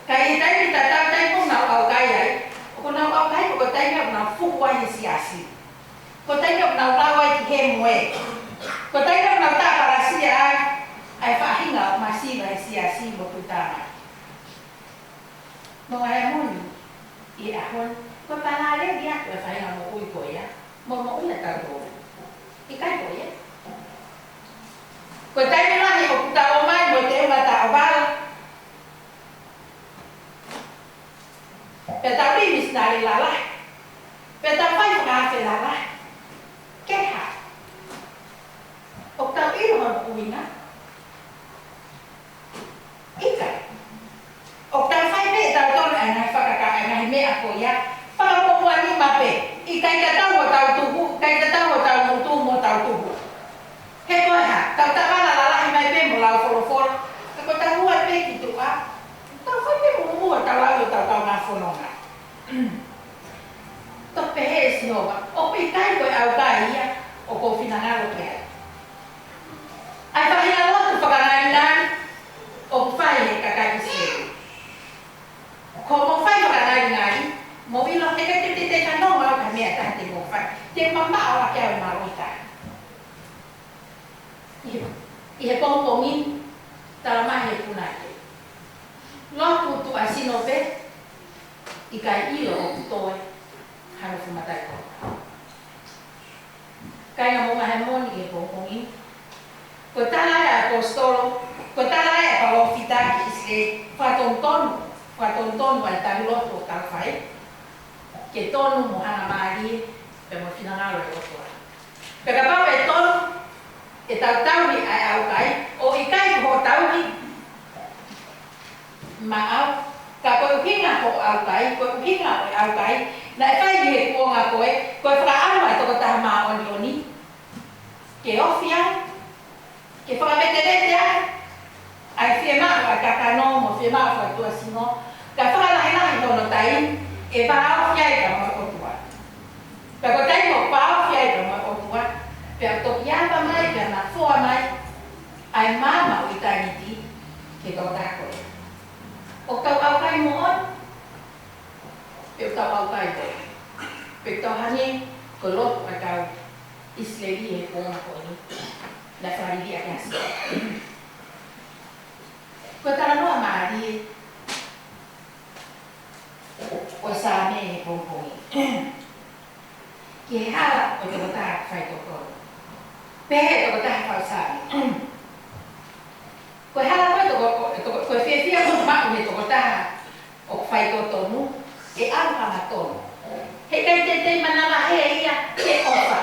kai tai ta ta tai ko na au kai ai ko na au kai ko tai na fu wa ni siasi ko tai na lawa ki he moe ko tai na ta para sia ai fa hinga masi na siasi mo putana mo ai mo i a hon ko para le dia ko fa na mo ui ko ya mo ui ta ko i kai ko ya ko tai na ni o puta o mai mo te ma ta o ba pe ta ri mis na ri la la pe ta fai ka fe la la ke ha o ta i ho ui na i kai o ta fai me ta to ana fa ka ana me a ko ya fa mo mo ni ma pe i kai ta ta ho ta tu kai ta ta ho ta mo tu mo ta tu he ko ha ta ta ba la la mai pe mo la fo ko ta ho pe ki tu a ta fa pe mo ta la ta na fo no na to pe si no o pe kai ko au kai ya o ko fina na lo ke ai fa ya lo tu fa ka na o fai ka ka si ko mo fai ka na mo vi lo ke te ka no ma ka me ta te mo fai te mama ala ke ma ro ta i he pongpongi tala mai he punake lo tu asino pe i kai ilo o toe hano fumatai ko kai na mo mai mo ni he pongpongi ko tala e apostolo ko tala e palofita ki se fatonton vai ta lo to ta fai ke tonu mo hana mai pe mo finangalo e o pe ka pa e tonu e tau ni ai au kai o i kai ho tau ni ma au ka ko hinga ho au kai ko hinga ho au kai na fai ni ko nga ko fra au mai to ta ma oni ke ofia ke fra metete ya ai fiema ka ka no mo fiema fa tu asino ka fra la ina ni no tai e va ofia e ka mo ko tua ka ko tai mo pa ofia e ka mo ko tua pe to ya pa mai pe na fo mai ai mama o itaniti ke to ta ko o ka au kai mo pe to au kai ko pe to hani ko lo ka ka islevi e ko na ko ni la famiglia che ha ko ta no amari o sa me ko ko ke ha o te ta fai to ko pe to ta fa sa ko ha la ko fie ko ma o to ta o fai to nu e al pa to he kai te manama he ia ke ofa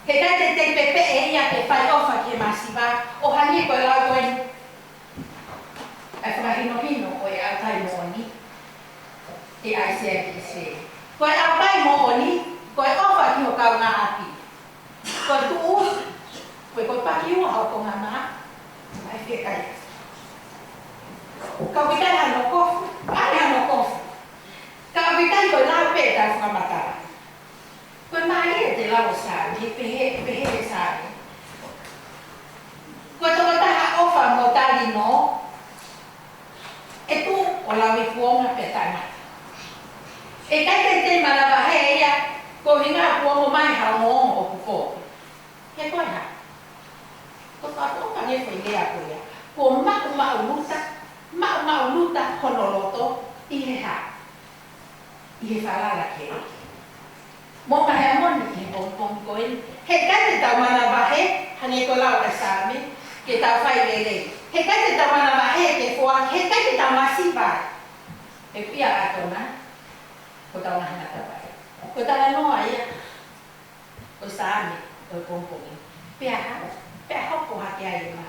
he kai te pepe e ia ke fai ofa ke masiva o hani ko la ko ai fa hino o e al kai mo ni e ai se ko al kai mo ni ko ofa ki o ka na api ko tu ko pa ki o ko na na ai ke kai ka kita no ko ai no ko ka kita ko la pe ta fa mata ko mai te la sa ni pe sa ko to ta ofa mo ta di no e tu o la mi puonga pe ta na e kai te malava he ia ko hinga puonga mai ha mo o ko he ko ha ko ka to ka ne foi lea ko ia ko ma luta honoloto i he ha i he fala la ke mo ka he mo ni pom ko he kai te ta malava he hane ko la o sa mi ke ta fai lele he kai te ta malava he ke fo he kai te ta masiva e pia a to na ko ta na hana ta ko ta no ai ko sa mi ko pom pia ha ko ha ke ai ma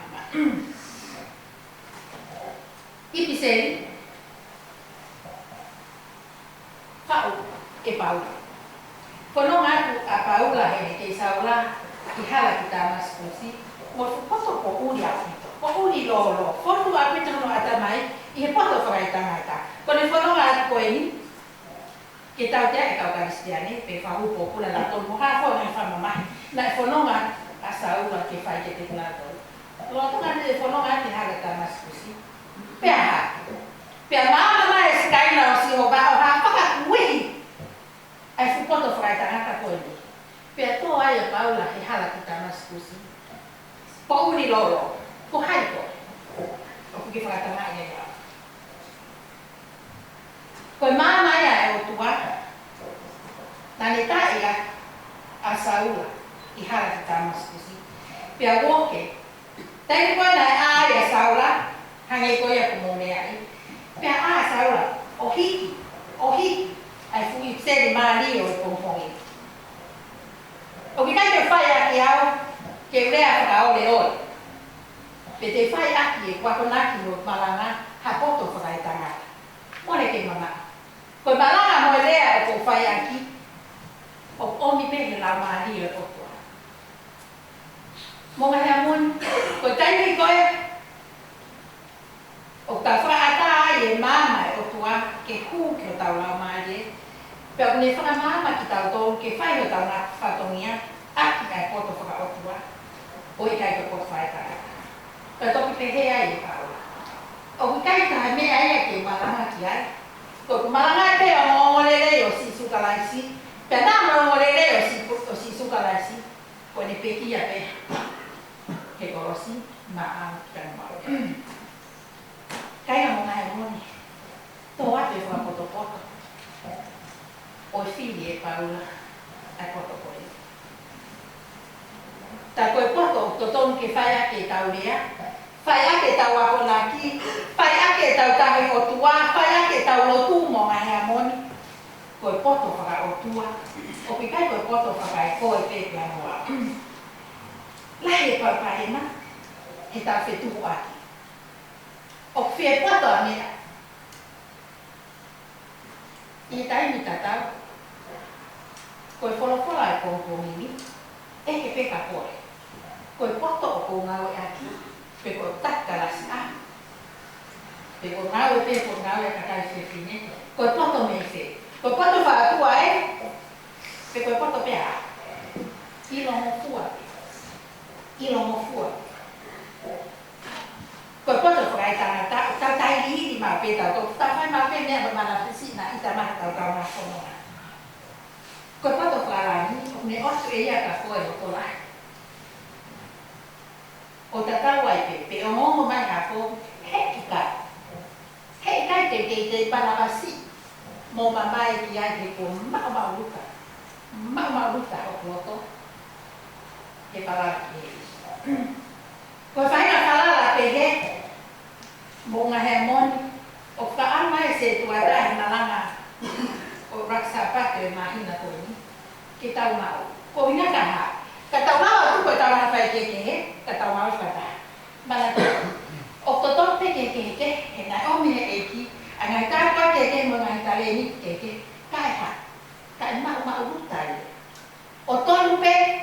ipiseli pau e pau ko no nga a pau la he ke sa la i hala ki Damaskusi, mo poto po uri apito, po uri lolo, fotu apito no atamai, I he poto whakaitangata. Ko ne whanonga atu koe ni, ke tau te ake tau karistiane, pe whahupo pula la tonu, ha whao ngai whamamahi, na e whanonga a saua ke whai ke te kulato. Loa tunga te whanonga te hala Damaskusi, pea ha. Pea maama mai e sikaina o si ho bao ha, whaka uihi, ai whupoto whakaitangata koe ni. Pea tō ai a paula he hala ki Damaskusi. Po uri lolo, ko hai koe. O kuki whakatanga i e koe māma ia e o tua, nane taia a Saula I hala ki Damaskusi. Pea woke, taini koe nai a ia Saula, hange koe a kumone ai. Pea a Saula, o hiki, ai fui seri maali o pongpongi. O ki kai te whai aki au, ke urea whakaole oi. Pe te whai aki e kwakonaki no malanga, ha poto whakai tangata. Mone ke mama. Koe malanga mo lea o ko whai aki, o omi pehe lau maali o totua. Mo ngahe amon, koe taimi koe, o ta whaata ai e mama e o tua, ke hū ke o tau lau maali e. Pea kune whaka mama ki tau tōru, ke whai o tau ngā whatongia, aki kai poto whaka o tua, o I kai ko poto whai tangata. Pea toki pehe ai e paula. O ki kai taha mea ai ke malanga ki ai. Ko malanga pe o ngolele o si sukalaisi. Pea nā mo ngolele o si sukalaisi. Ko ne peki a pe. He korosi ma au kan mau. Kai na mo ngai moni. Tō ate wha poto poto. O fili e paula ai poto koe. Ta koe poto to tonu ke whai ake tau lea. Whai ake tau akonaki, whai ake tau tahi o tua, whai ake tau lotu mo ngai amoni. Koe poto whaka o tua, o pikai koe poto whaka e koe pepe anoa. Lahe paupaena, he tau whetuhu aki. O whie poto a mea. I taimi tatau, koe wholofola e pongpongini, eke peka koe. Koe poto o ko ngau e aki. Pe ko takarasi a. Pe ko ngau e pe ko ngau e kakai whewhine. Ko poto me whe. Ko poto whaatua e. Pe ko poto pea. Ilongo fua. Ilongo fua. Ko poto whakai tangata. Tau tai hiri mau pe tau. Ko tau whai mau pe mea mana whisi na ita maha tau tau na whanonga. Ko poto whakarani. Ne osu e ia ka koe o ko lai. O tatau ai pe o mongo mai hako, he kai. He kai te panawasi. Mo mamai ki ai te ko mau luka. Mau luka o kloto. He palala ki e. Ko whainga palala pe he, mo ngā he moni, o ka ama e se tuatahi malanga o raksa pate e mahina koe ni, ki tau mau. Ko ina ka ha. Ka tau mau tuko tau na whai keke, ka tau mau whata. Mana o to tope keke, he nai omi he eki, a ngai tāpua keke mo ngai tale ni keke, kai ha, kai mau utai. O tonu pe,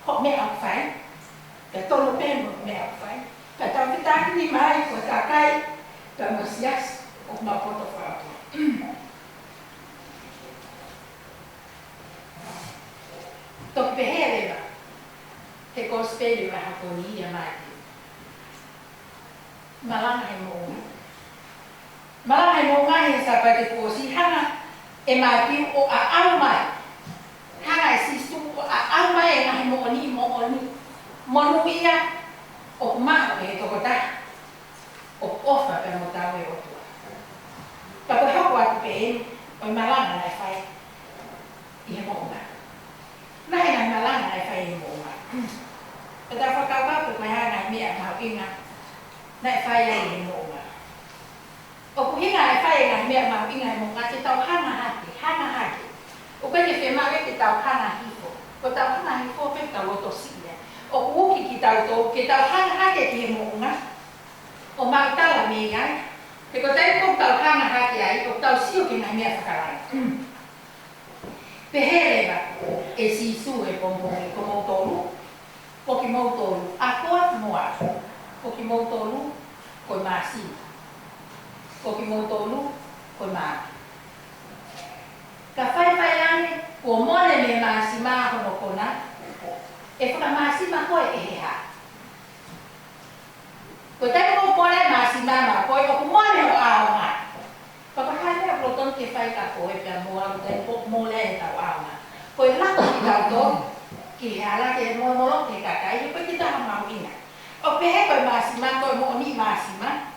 ho me au whai, ka tonu pe mo me au whai, ka tau whitaki ni mai, ko tā kai, ka masias, o ma poto whaatua. Toki pe he rewa, he kosperi wa hako ni ia mai. Malanga he mo'unga. Malanga he mo'unga he sa pai te kōsi hanga e mai ki o a au mai. Hanga e sisu o a au mai e ngahi mo'oni. Monu ia o mao e toko ta. O ofa pe mo tau e o tua. Pa koe hoko atu pe e, o malanga nai whai i he mo'unga. Nahe ngai malanga nai whai i mo'unga. E ta whakaukau pe koe hanga ngai mea mau inga. Nai whai ai he mo'unga. O kuhinga ai whai ngai mea mau inga he mo'unga te tau hanga hake. O koe te whemawe te tau hanga hifo. Ko tau hanga hifo pe tau o tosile. O kuuki ki tau tō, ke tau hanga hake ki he mo'unga. O mau tala me ai. Te ko tei ko tau hanga hake ai, o tau sio ki ngai mea whakarai. Pe he rewa e sisu e pompongi ko mo tōru. po ki mau tolu akoa moa po ki mau tolu ko masi po ki mau tolu ko ma ka fai ane ko mole me masi ma hono kona e kona masi ma ko e ha ko te ko pole masi ma ko ko mole o aonga Pagkakali ang proton ke fai ka ko e pia moa te po mole ta aonga ko la ki ta to ki hala ke mo ke ka kai ko kita ma ina o pe ko masima ko mo ni masima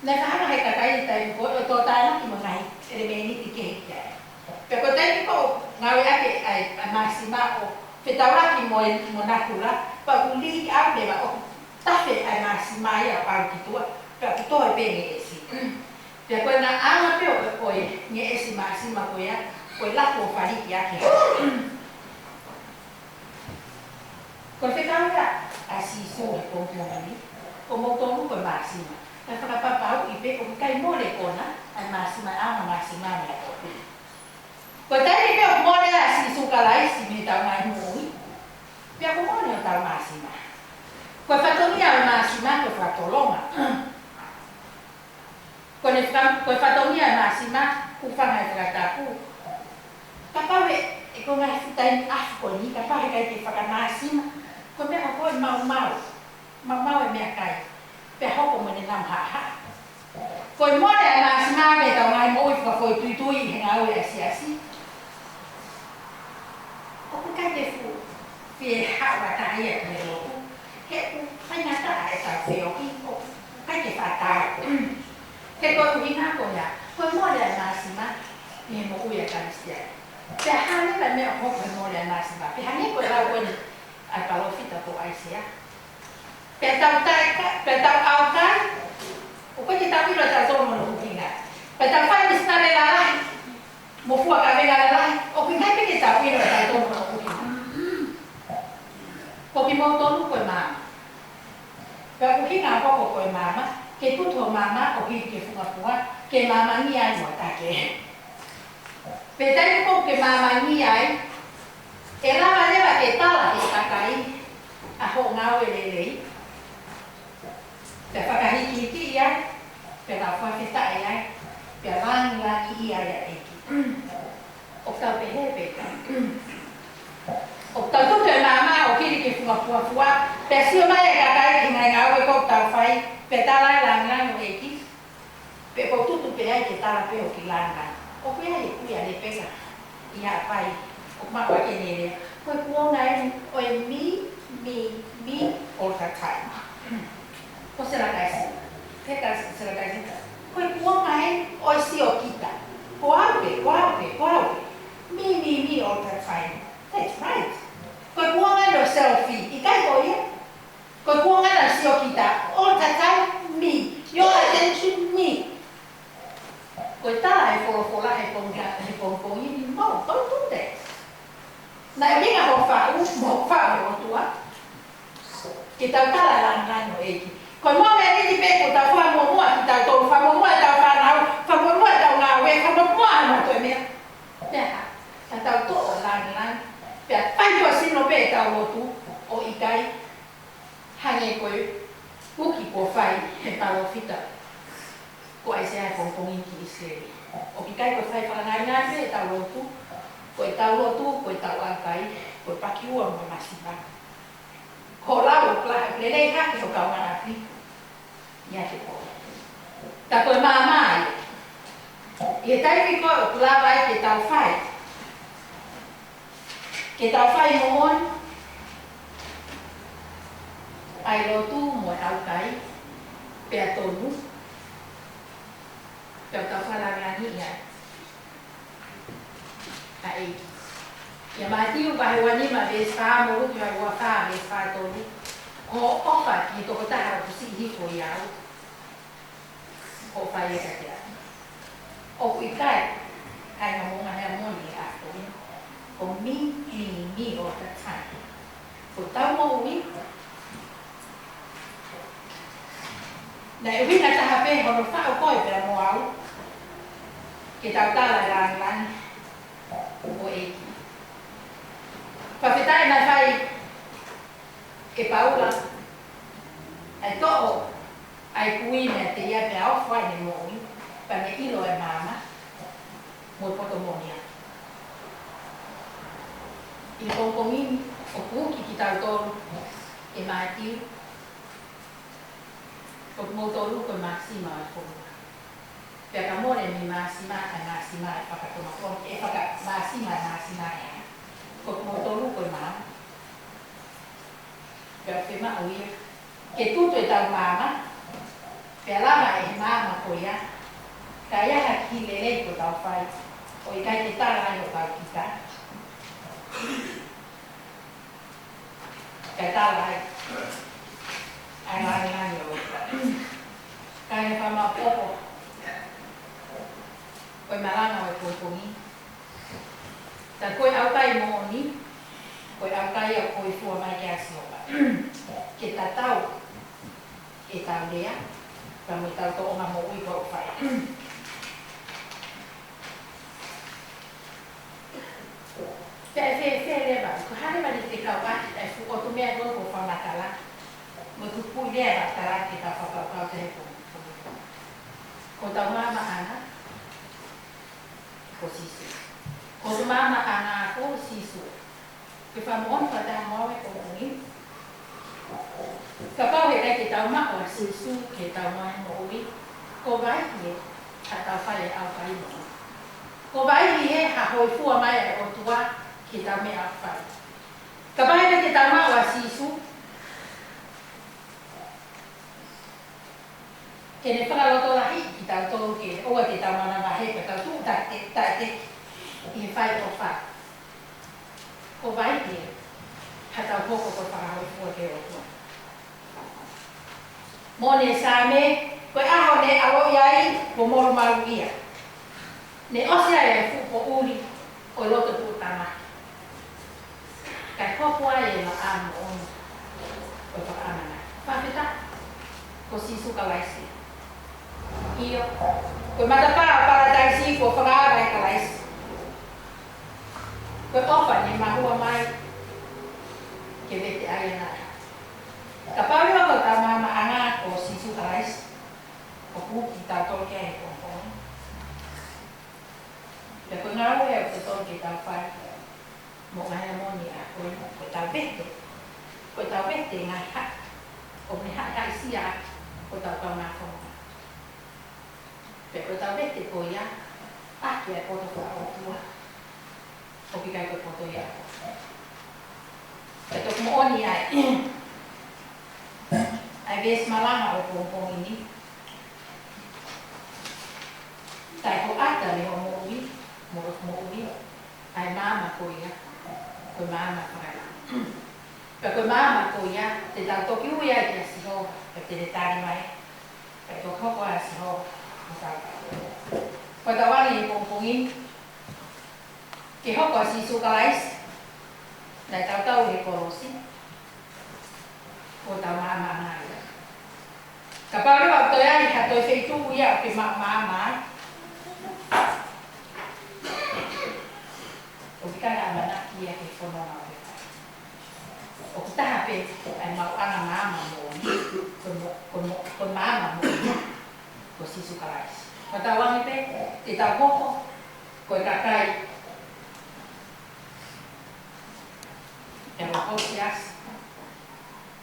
na ka ha ka kai ta ko to ta na ki mo ngai e me ni ti ke ya pe ko te ko ngawe ake ai masima o pe ta ra ki mo na kula pa ku li a de ba o ta fe ai masima ya pa ki to pe ku to e pe ni si pe ko na ama pe o ko ni e si masima ko ya ko la ko fa li ya ke Kau fekanga asiso e kompongi, como tomu ko masima. Ka papapau ipe o kai mole kona, ai masima ama masima me ko. Ko tai pe o mole asiso kalai si me ta mai mui. Pe ko mole ta masima. Ko fatonia masima ko fatoloma. Ko ne fatonia masima ku fanga trataku. Kapawe e ko ngai futai afko ni kapawe kai te fakamasima. Ko me ko mau e me kai pe ho ko me nam ha ko mo le na sma me ta ngai mo ko foi tu he ngau e asi ko ka te fu pe ha wa ta ye me lo he ku fa na ta e ta fe o ki ko ka te fa ta ke ko ku ina ko ya ko mo le na sma me mo ku ya ka sia pe ha ne me ho ko mo le na sma pe ha ne ko la ko ai palo fita po ai sia petau au kai o ko kita pilo ta zo mo no kinga petau fai di stare la lai mo fu ka venga la lai o ki kai ke ta pilo ta zo mo no kinga ko ki mo to lu ko ma pe ko kinga ko ko mama ke tu to mama o ki ke fu ka fu ke mama ni ai mo ta ke petau ko ke mama ni ai Era leva que tala está cai a ho ngau ele te whakahi ki ia pe la fa fita ia pe lang ia ia eki o ka pe he pe ka o ta tu te mama o ki ki fua pe si o mai ka kai ki ngai ngau ko ta fai pe tala lang eki pe ko tu pe ai ke tala pe o ki lang o pe ai ku ia le pe ka ia fai ma ko ke ni ko ko ngai o mi all the time ko se la kai se la kai ko ngai o si o kita ko ave mi all the time that's right ko ngai no selfie i kai ko ye ko ngai na si o kita all the time me your attention me ko ta ai ko la ai pong ni mo don't do that na vinga ho fa mo tua kita kala lang no eki ko mo me ni pe ko ta fa mo kita to fa mo ta fa na fa mo ta nga we fa mo no to me ya ta to lang pe pa yo si no pe ta lo tu o ikai hane ko uki ko fai e pa lo fita ko ai se ai ko ki se o ikai ko fai fa na pe ta lo tu ko tau lotu ko tau akai ko pakiua mo masipa ko la o pla le le ha ko ka wana fi ya ke ko ta ko mama e tai ki ko pla vai ke tau fai mon ai lotu mo tau kai pe atonu pe tau fa la ngani ya ai ya mati u ba wani ma be sa mo u ya wa fa be sa to ni o fa ki to ta ha ku si hi ko ya o fa ye ka ya o ku kai ai mo nga mo ni a to ni o mi o ta ta ko ta mo wi na e wi na ta ha pe ho fa o ko e pe mo au ke ta la lan o eki. Fa fitai na fai ke paula ai to ai kuina te ia pe au fai ni mo pa ne ilo e mama mo poto monia i pongpongini o puki ki tau tolu e mati o mo tolu ko maxima e fonga pe ka more ni maxima e pakatoma ko e paka maxima e ko mo tolu ko mama pe fe ma oia ke tuto e tau mama pe lama e mama ko ia ka ia ha ki lele ko tau fai o i kai te tara ai o tau kita ka tala ai ai o kai ne fama popo ko malanga o ko ni ta ko au tai mo ni ko au tai o ko fu mai ke asio ke tatau e tau lea ka mo tau to ma mo i ko fai fe leva ko hane ma di te ka wa e fu o to me ko fa na kala mo tu pu leva tara ki ta fa pa te ko ta mama ana ko sisu ko mama ana ko sisu ke fa mo fa ta mo ko ni ka pa he ke ta ma ko sisu ke ta ma mo wi ko vai ki ta fa le au kai mo ko vai ni he ha hoi fu mai o tua ki ta me a fa ka pa he ke ta ma wa sisu ke ne whaka loto lahi ki tau tō ke oa te tau mana wahe ka tau tū ta te i whai o wha. Ko vai ke ha tau hoko ko whakahoi fua ke o tua. Mō ne sā me, koe aho ne awo iai ko moro maru ia. Ne ose ai e fu ko uri o loto tū tama. Kai hopua e ma amo ono o whakaamana. Whawhita ko sisu ka laisi. Iyo, koe matapa para taisi ko whakaara e ka laisi. Koe ofa ni mahua mai ke vete ai nai. Ka pāwea ko ta mama anga ko sisu ka laisi. Ko puki ta tolke e komponi. Pe koe ngaro e o te tolke tau whai. Mo ngai moni a koe tau vete. Koe tau vete ngai ha. O me ha kai sia ko tau tau ngā whonga. Pe koe tau vete ko ia, aki e poto ko a tua. O ki kai koe poto ia. Pe tok mo oni ai. Ai ves malanga o pōpōngi ni. Tai ko ata me o mo ui. Ai mama ko ia. Koe mama whakaila. Pe koe mama ko ia, te tau toki ui ai te asiho. Pe te retari mai. Pe tok hoko a asiho. Koe ta wani i pōpōngi. Ke hoko a sisu ka laisi. Nai tau tau he korosi. Ko tau mama ngai. Ka pārua toi ai ha toi wheitu ia o ke mama. O ki kara amanaki ia ke whanonga o ke kai. O ki taha pe ai mau anga mama mo ni. Ko mama mo ni. Ko sisu ka laisi. Ko tau wangi pe, te tau hoko. Ko e kakai. E mo kosi asi.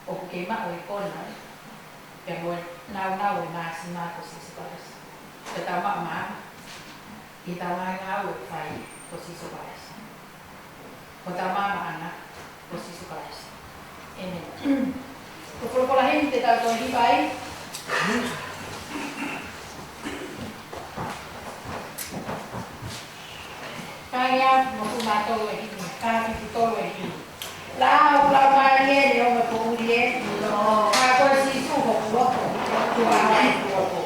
O ke ma o e kona. Pe mo nau e maasi ma ko sisu ka laisi. Pe tau mama. I tau mai ngau e whai ko sisu ka laisi. Ko tau mama ana ko sisu ka laisi. Amen. Ko polopola heni te tau toi hipai. Kaya mo kumatolo e hini. Kaya kitolo e hini. Lau mai ngene o me pōurie. Kaya koe sisu ho kuoko. Kua mai kuoko.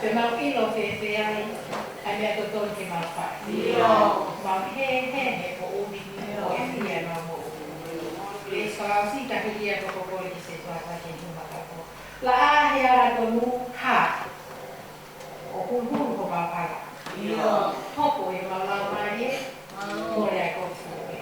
Te mau ilo te ai, ai mea to tolu ke mau whai. Mau he po umi o e fia mau mo. E whakau si tahi ia ko koi ki se toa wake huma kako. La ahe ara to mu ha. O hulu ko mau para. Hoko e mau lau mai e, o rea ko fuwe.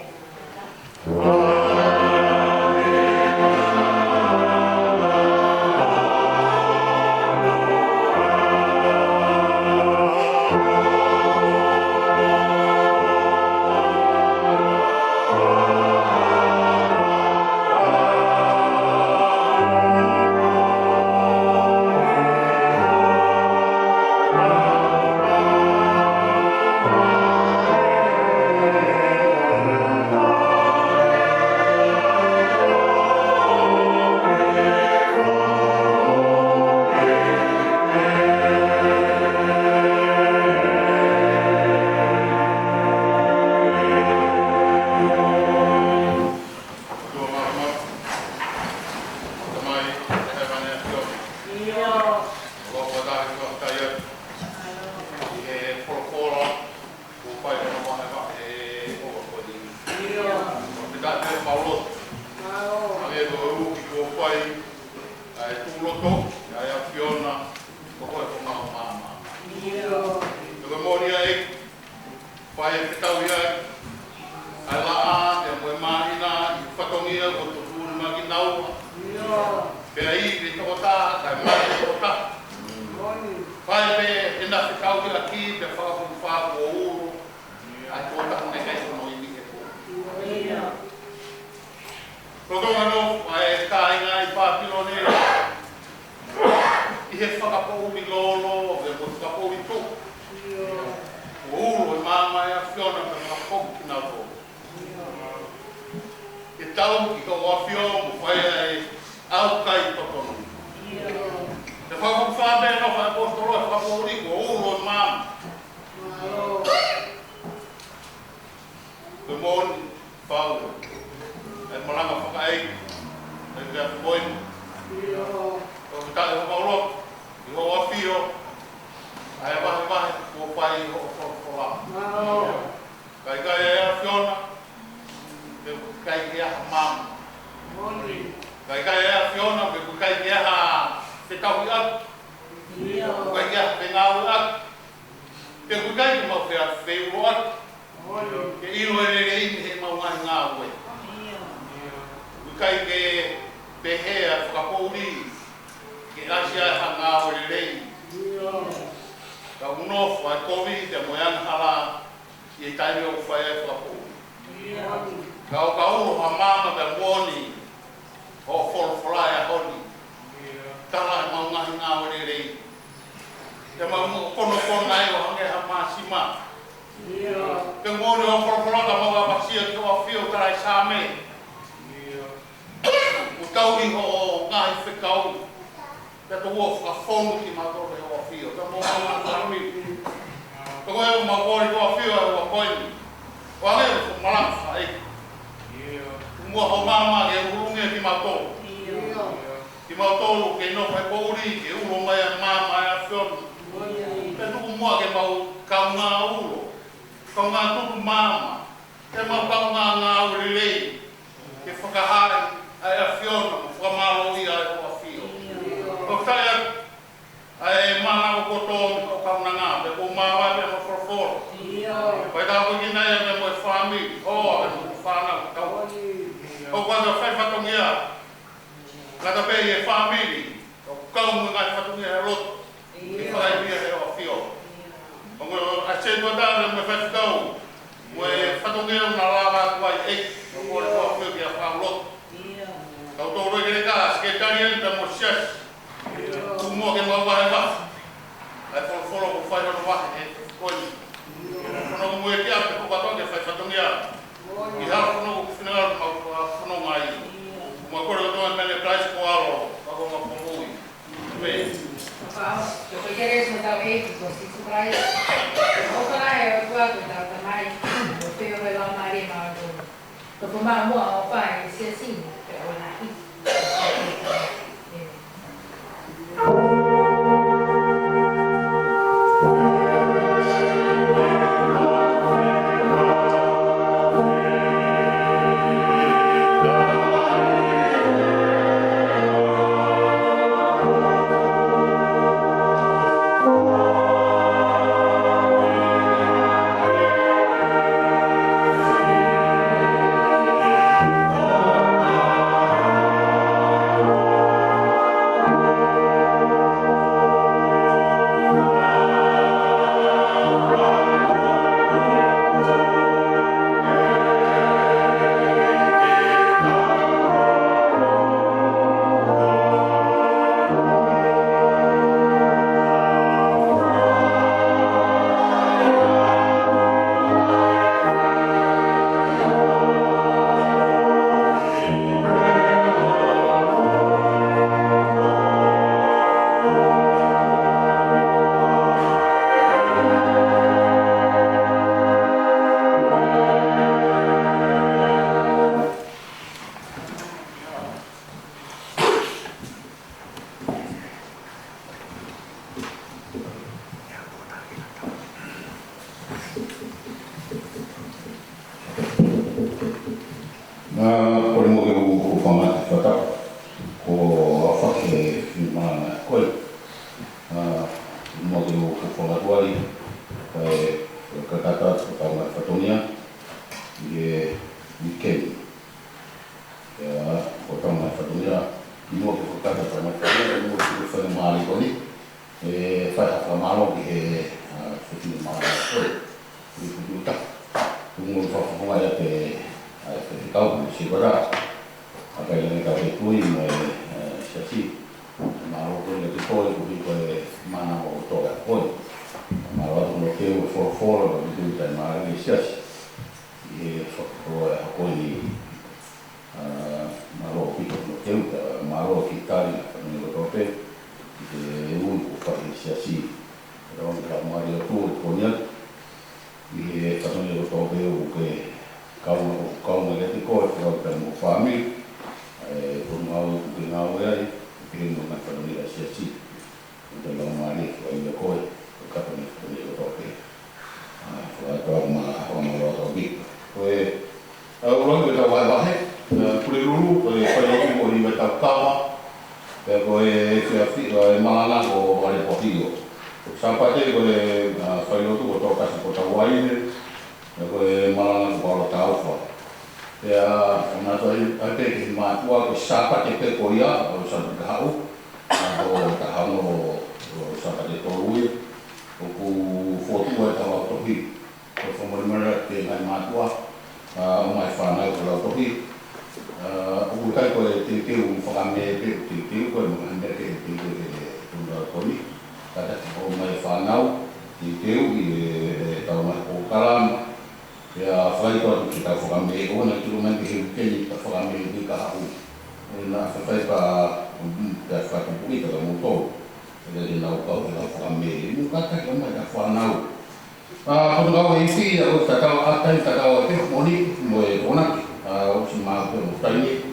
mo ke o whakatuari ka tata o tau mai whatonia i Keni. O tau mai whatonia i mo ke whakata tau mai whatonia i mo ke whare maari koni whai haka malo ki he whetini maari koi i kututa. Tungo whakahonga ia te whetikau ni Sibara akai lani ka whetui mo siasi Maro ko le toi ko ko mana o to ga ko maro no ke o for o du ta mara ni sias e so ko ko ni maro ki no ke maro ki tali ni lo to e un ko fa ni siasi ro la mari o tu ko ni e ta ni lo to be o ke ka o le ko ko ta mo fami e ko mau ki na o ai Kini nak kalau ni rasa sih, untuk orang mari kalau dia koi, kalau ni kalau dia topi, kalau orang topi, orang kita wajah kulit dulu, kalau orang kau ni betul kau, kalau siapa kalau mana kau ada kopi tu, sampai tu kalau tu kau tahu kasih kau tahu wajib, kalau mana kau tahu apa. Ya, mana tu ada khidmat wa siapa yang koya atau siapa kau atau tahu siapa yang tolui aku foto atau topi kalau mana dengan matwa mai fana kalau topi aku kan kau tiu famame tiu kau mengenai tiu tunda topi kata kau mai fana tiu tahu mai kalam ya fai ko kita famame ko na tu man ke kita famame di ka aku na fai pa da fa ko pi ka mo to jadi na ko na famame mu kata ko ma da fa na ko ngau isi ya ko ta ata ta ka ke moni mo e ona o si ma ko mo tani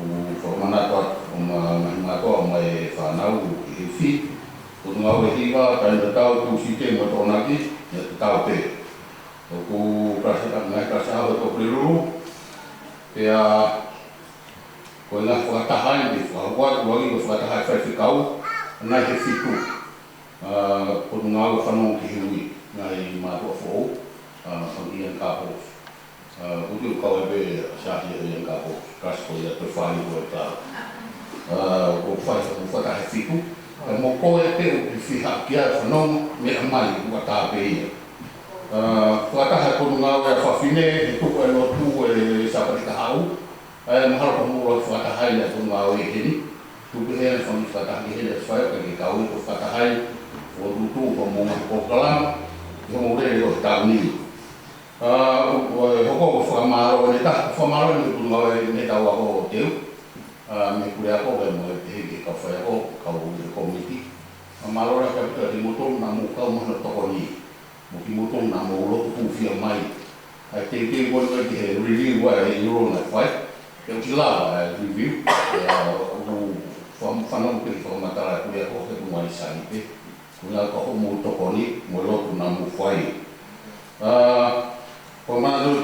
o formana to ma ko mo e fa na u isi ko ngau isi ka ta ta tu si te mo to na ki ya ta te Aku perasaan naik rasa atau perlu, ya, kau nak perkatahan ni, kau buat lagi perkatahan vertikal, naik situ, pengaruh fanong kihui, naik matu fo, pengian kapus, ujuk kau ebe syahir yang kapus, kas kau ya terfani kau tak, kau perkatahan situ, mau kau ebe pihak kia fanong meramai buat tabe. Kata aku mengawe fafine itu kalau tu siapa kita tahu, mahal kamu kata hai aku mengawe ini, tu pilih yang kata ini supaya kita tahu itu kata hai, waktu tu kamu kokalam, kamu boleh tahu ni. Aku famaro ni itu mengawe ni tahu aku tahu, mikuliah aku kamu di kafe aku kau di komiti, famaro lah kita di motor namu kau mana tokoni. Mungkin motong nama ulo tu via mai. Tengok pun kita review wah euro nak fight. Yang jelas review. Fanam kita formatara kuliah kau tu mai sani pe. Kuliah kau mau tokoni molo tu nama fight. Pemana tu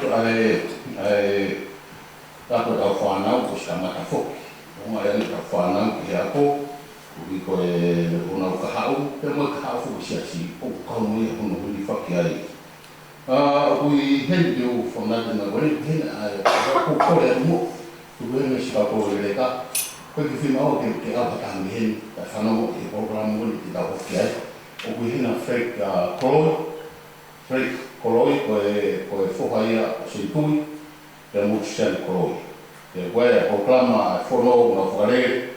tak tahu fanam tu sama tak fok. Orang yang tak fanam dia aku. Ubi ko una kahau pe mo kahau fu siasi o kau mo ya hono uli fakiai ui hen eu fona na gole hen ko ko le mo tu ben si ka ko le ka ko ki fi mau ke a ta mi hen ta fana mo e program mo ti ta fakiai o ui hen a fake koloi ko fo haia si tui pe mo sel koloi te guai proclama fono na fare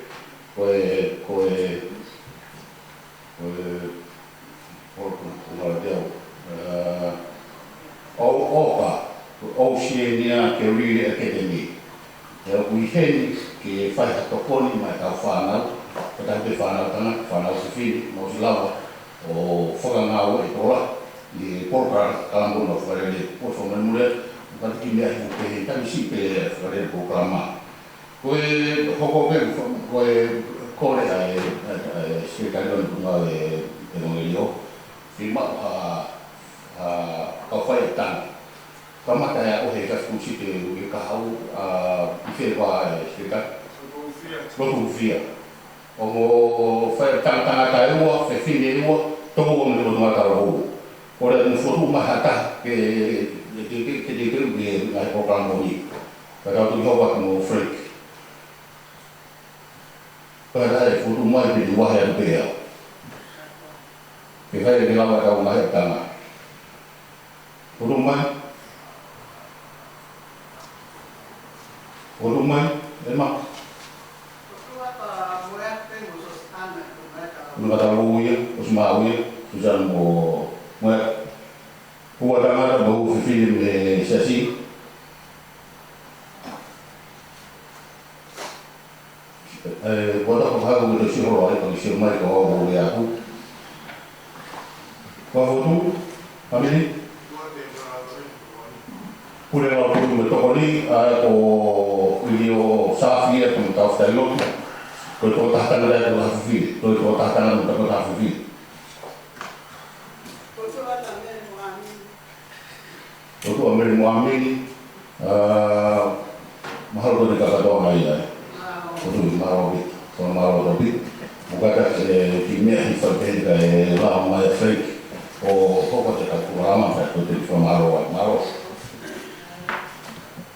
Oceania Career Academy. We hen ke fai tokoni mai tau whanau, patahe whanau tanga, whanau se whini, mo si lawa, o whakangau e tola, i porkara kalambona wharele, po whanau mure, pati ki mea hiu pe tangi si pe wharele programa. Koe hoko pe, koe kore ai sekalian bunga Evangelio, firma kau fai tan. Kama kaya o he kaskusi te kahau ifewa sekat. Lotufia. O mo fai tan tan tai mo fe fine mo to ora no foto mahata ke ngai ko kamoni para tu hoba mo freak para e foto mai de wahia bea ke hai de lava ka una tanga foto mai ema no kata uia os mauia usar mo Pua tangata bau film sesi. Bota ko hago do si ho ai ko si mai ko ho ya ku. Ko ho amini. Pure la pu me to ni a ko video safi e ko ta sta lo. Ko to ta ta na la fi. Ko ta ta na ko ta fi. Itu ambil muamil, mahal tu dekat kata orang lain. Itu mahal tapi bukan tak kimia hifal dekat lama ya fake. Oh, kau kata aku lama tak tu mahal.